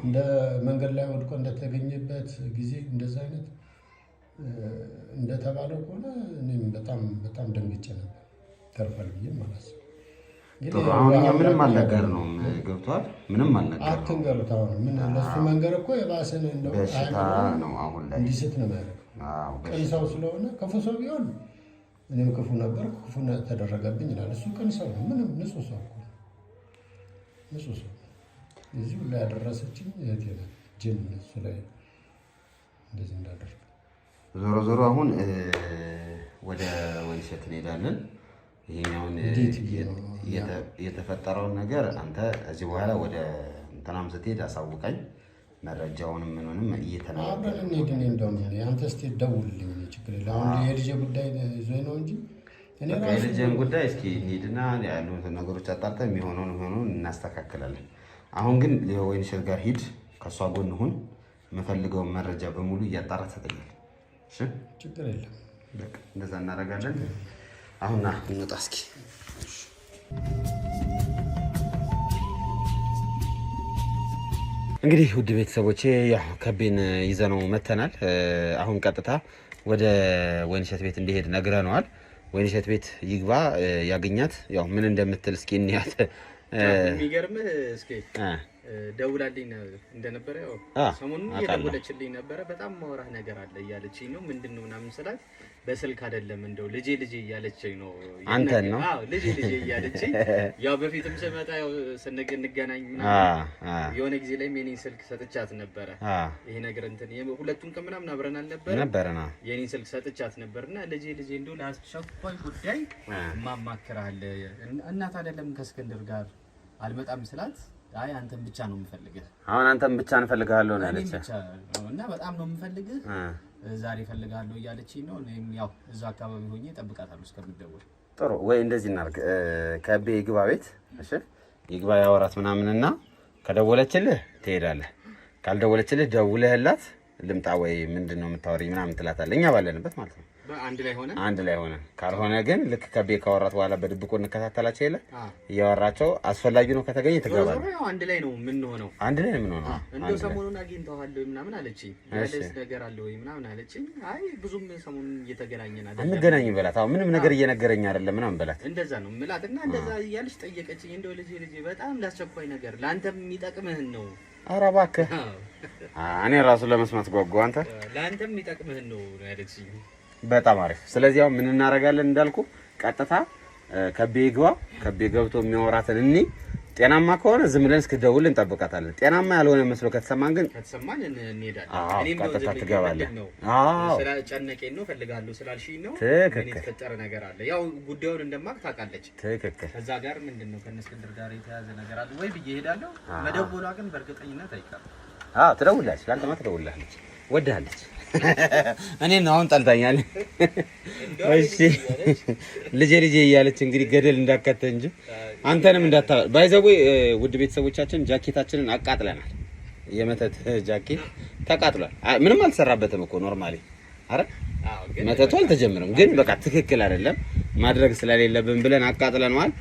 እንደ መንገድ ላይ ወድቆ እንደተገኘበት ጊዜ እንደዛ አይነት እንደተባለው ከሆነ እኔም በጣም ደንግጬ ነበር። ተርፏል ብዬ ማለት ነው። አሁን እኛ ምንም አልነገር ነው ገብቷል። ምንም አልነገር ነው አትንገሩት። አሁን ምን ለሱ መንገር እኮ የባሰን እንደው በሽታ ነው አሁን ላይ እንዲስት ነው ማለት ነው። ቅን ሰው ስለሆነ ክፉ ሰው ቢሆን እኔም ክፉ ነበር ክፉ ተደረገብኝ ይላል። እሱ ቅን ሰው ነው። ምንም ንጹህ ሰው እኮ ንጹህ ሰው። እዚህ ሁሉ ያደረሰችኝ እህቴ ናት። ጅን እሱ ላይ እንደዚህ እንዳደረገ ዞሮ አሁን ወደ ወይንሸት እንሄዳለን። ይሄኛውን የተፈጠረውን ነገር አንተ እዚህ በኋላ ወደ እንትናም ስትሄድ አሳውቀኝ። መረጃውንም ምኑንም እየተናገርን እንሂድ። እኔ እንደውም አንተ እስኪ ደውልልኝ፣ ችግር የለም። አሁን የልጄ ጉዳይ ይዞኝ ነው እንጂ የልጄን ጉዳይ እስኪ እንሂድና ያሉትን ነገሮች አጣርተን የሚሆነውን እናስተካክላለን። አሁን ግን ወይንሸት ጋር ሂድ፣ ከእሷ ጎን ሁን። የምፈልገውን መረጃ በሙሉ እያጣራ ትሰጠኛለህ። ችግር የለም። እንደዛ እናደርጋለን። አሁን እንውጣ እስኪ። እንግዲህ ውድ ቤተሰቦቼ ያው ከቤን ይዘነው መተናል። አሁን ቀጥታ ወደ ወይንሸት ቤት እንዲሄድ ነግረነዋል። ወይንሸት ቤት ይግባ ያገኛት፣ ያው ምን እንደምትል እስኪ እንያት። የሚገርምህ እስኪ ደውላልኝ እንደነበረ ያው ሰሞኑን እየደወለችልኝ ነበረ። በጣም ማውራህ ነገር አለ እያለችኝ ነው። ምንድን ነው ምናምን ስላት በስልክ አይደለም እንደው ልጄ እያለችኝ ነው። አንተን ነው? አዎ ልጄ እያለችኝ ያው በፊትም ስመጣ ያው እንገናኝ ምናምን የሆነ ጊዜ ላይ የኔን ስልክ ሰጥቻት ነበረ። ይሄ ነገር እንትን ሁለቱን ቀን ምናምን አብረን ነበርና የኔን ስልክ ሰጥቻት ነበርና ልጄ እንደው ለአስቸኳይ ጉዳይ ማማከራለ እናት አይደለም ከእስክንድር ጋር አልመጣም ስላት አይ አንተን ብቻ ነው የምፈልግህ። አሁን አንተን ብቻ እንፈልጋለሁ ነው ያለች እና በጣም ነው የምፈልግህ ዛሬ እፈልጋለሁ እያለችኝ ነው። እኔም ያው እዛ አካባቢ ሆኜ እጠብቃታለሁ እስከምትደውል። ጥሩ ወይ እንደዚህ እናድርግ። ከቤ ይግባ ቤት፣ እሺ ይግባ ያወራት ምናምንና ከደወለችልህ ትሄዳለህ፣ ካልደወለችልህ ደውለህላት ልምጣ ወይ ምንድነው የምታወሪኝ ምናምን ትላታለህ። እኛ ባለንበት ማለት ነው አንድ ላይ ሆነ ካልሆነ ግን ልክ ከቤ ካወራት በኋላ በድብቆ እንከታተላቸው የለ እያወራቸው አስፈላጊ ነው ከተገኘ ትገባለህ። አንድ ላይ ነው የምንሆነው እንደው ሰሞኑን አግኝተዋል ምናምን አለችኝ። ያለስ ነገር አለ ወይ ምናምን አለችኝ። አይ ብዙም ሰሞኑን እየተገናኘን አይደለም አንገናኝም በላት። አሁን ምንም ነገር እየነገረኝ አይደለም ምናምን በላት። እንደዛ ነው የምላትና እንደዛ እያለች ጠየቀችኝ። እንደው ልጄ በጣም ላስቸኳይ ነገር ለአንተም የሚጠቅምህን ነው። ኧረ እባክህ እኔ ራሱ ለመስማት ጓጓሁ። አንተ ለአንተም የሚጠቅምህን ነው ያለችኝ። በጣም አሪፍ። ስለዚህ አሁን ምን እናደርጋለን እንዳልኩ ቀጥታ ከቤ ግባ። ከቤ ገብቶ የሚያወራትን እኔ ጤናማ ከሆነ ዝም ብለን እስክደውል እንጠብቃታለን። ጤናማ ያልሆነ መስሎ ከተሰማን ግን እንሄዳለን። እኔም ቀጥታ ትገባለህ። ስለጨነቀኝ ነው ፈልጋለሁ ስላልሽኝ ነው። የተፈጠረ ነገር አለ። ያው ጉዳዩን እንደማቅ ታውቃለች። ትክክል። ከዛ ጋር ምንድነው ከነስክንድር ጋር የተያዘ ነገር አለ ወይ ብዬ እሄዳለሁ። መደወሏ ግን በእርግጠኝነት አይቀርም። ትደውላለች። ለአንተማ ትደውላለች። ወድሃለች። እኔን አሁን ጠልታኛል። እሺ ልጄ እያለች እንግዲህ ገደል እንዳከተ እንጂ አንተንም እንዳታ ባይዘው። ውድ ቤተሰቦቻችን ጃኬታችንን አቃጥለናል። የመተት ጃኬት ተቃጥሏል። ምንም አልተሰራበትም እኮ ኖርማሊ። አረ መተቱ አልተጀመረም፣ ግን በቃ ትክክል አይደለም ማድረግ ስለሌለብን ብለን አቃጥለናል።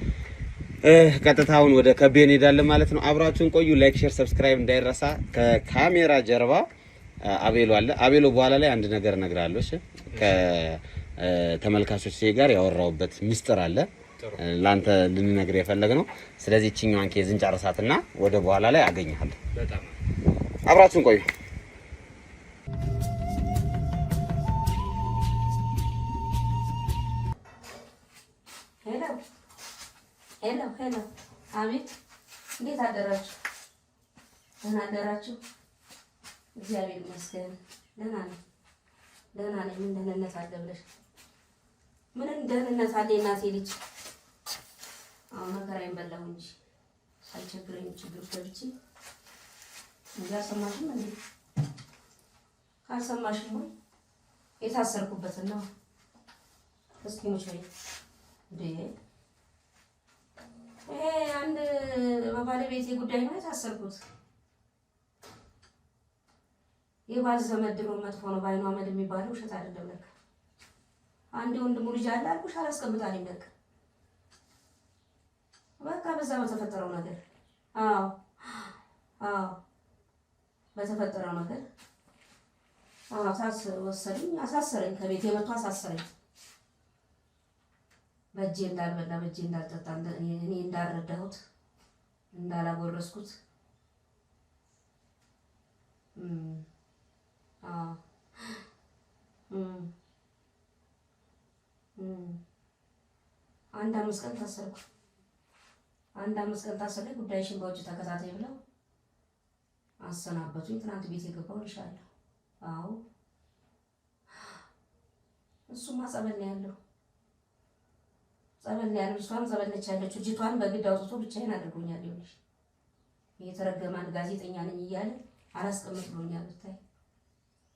ቀጥታውን ወደ ከቤ እንሄዳለን ማለት ነው። አብራችሁን ቆዩ። ላይክ፣ ሼር፣ ሰብስክራይብ እንዳይረሳ። ከካሜራ ጀርባ አቤሎ አለ። አቤሎ በኋላ ላይ አንድ ነገር እነግርሃለሁ። እሺ ከተመልካቾች ጋር ያወራውበት ሚስጥር አለ ላንተ ልንነግር የፈለግነው። ስለዚህ እቺኛዋን ኬዝ እንጨርሳትና ወደ በኋላ ላይ አገኘሃለሁ። በጣም አብራችሁን ቆዩ። ሄሎ አቤት፣ እንዴት አደራችሁ? ደህና አደራችሁ? እግዚአብሔር ይመስገን ደህና ነኝ። ምን ደህንነት አለ ብለሽ? ምን ደህንነት አለ እናቴ ልጅ? አሁን መከራዬን በላሁ እንጂ ሳልቸግረኝ ችግር ገብቼ እንጂ አልሰማሽም እንዴ? ካልሰማሽም ወይ የታሰርኩበትን ነው። እስኪ ሙች ወይ እንዴ? አንድ በባለቤቴ ጉዳይ ነው የታሰርኩት። የባል ዘመድ ድሮ መጥፎ ነው ባይኗ አመድ የሚባለው ውሸት አይደለም። ለካ አንድ ወንድሙ ልጅ አለ አልኩሽ፣ አላስቀምጣልኝ ለካ። በቃ በዛ በተፈጠረው ነገር በተፈጠረው ነገር ወሰደኝ፣ አሳሰረኝ። ከቤት የመጡ አሳሰረኝ። በእጄ እንዳልበላ በእጄ እንዳልጠጣ እኔ እንዳልረዳሁት እንዳላጎረስኩት አንድ 5 ቀን ታሰርኩ። ታሰረ። ጉዳይሽን በውጭ ተከታታይ ብለው አሰናበቱኝ። ትናንት ቤት የገባው ልሻለሁ። አዎ እሱማ ጸበል ነው ያለው። እሷም ጸበል ነች ያለችው። እጅቷን በግድ አውጥቶ ብቻዬን አድርጎኛል። ይኸውልሽ የተረገመ አንድ ጋዜጠኛ ነኝ እያለ አላስቀምጥ ብሎኛል። ብታይ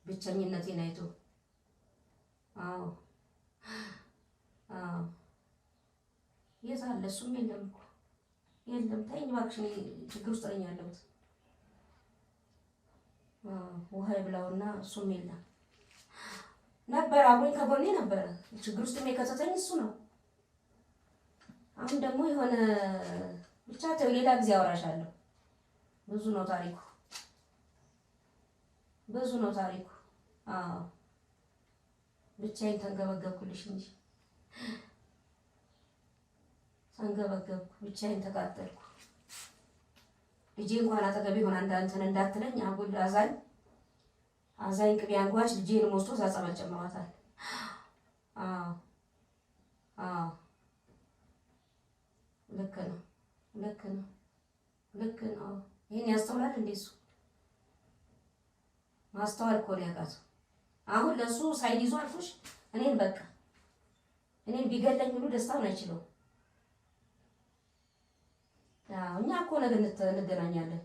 ብቸኝነቴን አይቶ አዎ የት አለ? እሱም የለም እኮ የለም። ተይኝ እባክሽ፣ ችግር ውስጥ ነኝ ያለሁት። ውሃ ይብላውና እሱም የለም ነበር። አብሮኝ ከጎኔ ነበረ። ችግር ውስጥ የከተተኝ እሱ ነው። አሁን ደግሞ የሆነ ብቻ ተው፣ ሌላ ጊዜ አወራሻለሁ። ብዙ ነው ታሪኩ። ብቻዬን ተንገበገብኩልሽ እንጂ ብቻዬን ተቃጠልኩ። ልጄ እንኳን አጠገቤ ሆና እንዳትለኝ አጉል አዛኝ ቅቤ አንጓች ልጄን ወስዶ ጸበል ጨምሯታል። ልክ ነው። ይሄን ያስተውላል እንዴ? እሱ ማስተዋል እኮ ነው ያቃተው። አሁን ለሱ ሳይድ ይዞ አልኩሽ። እኔን ቢገለኝ ሁሉ ደስታውን አይችለው። እኛ እኮ ነገ እንገናኛለን፣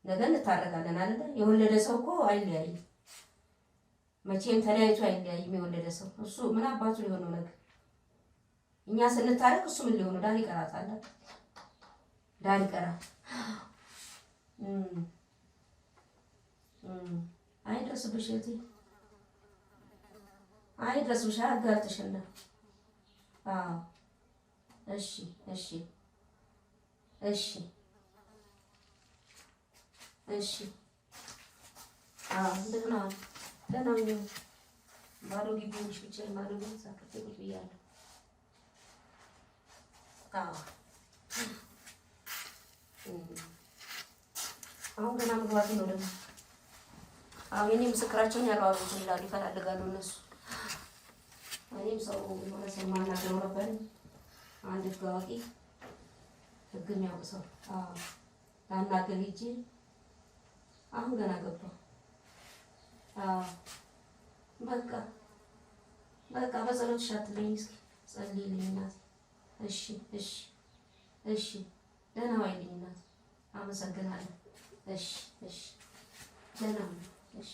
ነገ እንታረቃለን አይደለ? የወለደ ሰው እኮ አይለያይም መቼም፣ ተለያይቶ አይለያይም የወለደ ሰው። እሱ ምን አባቱ ሊሆነው ነገ? እኛ ስንታረቅ እሱ ምን ሊሆነው? ዳር ይቀራታል፣ ዳር ይቀራል። አይድረስብሽ እህቴ አይድረስብሽ። አጋልጥሽና አዎ እሺ እሺ እሺ እሺ አዎ ደህና ነው። ባዶ ግቢዎች ብቻ ባዶ ግቢ ሳከፍት ቁጭ ብያለሁ። አዎ አሁን ገና መግባት ነው ደግሞ። አዎ የኔ ምስክራቸውን ያሯሩት ይላሉ ይፈላልጋሉ እነሱ። እኔም ሰው የሆነ ሰው ማናገረው ነበር አንድ ህግ አዋቂ ህግ የሚያውቅ ሰው ላናገር ሂጅ አሁን ገና ገባሁ። በቃ በጸሎትሽ አትለኝ እስኪ ጸልይልኝ እናቴ። እሺ እሺ እሺ ደህና ዋይልኝ እናቴ። አመሰግናለሁ። እሺ እሺ ደህና ነው። እሺ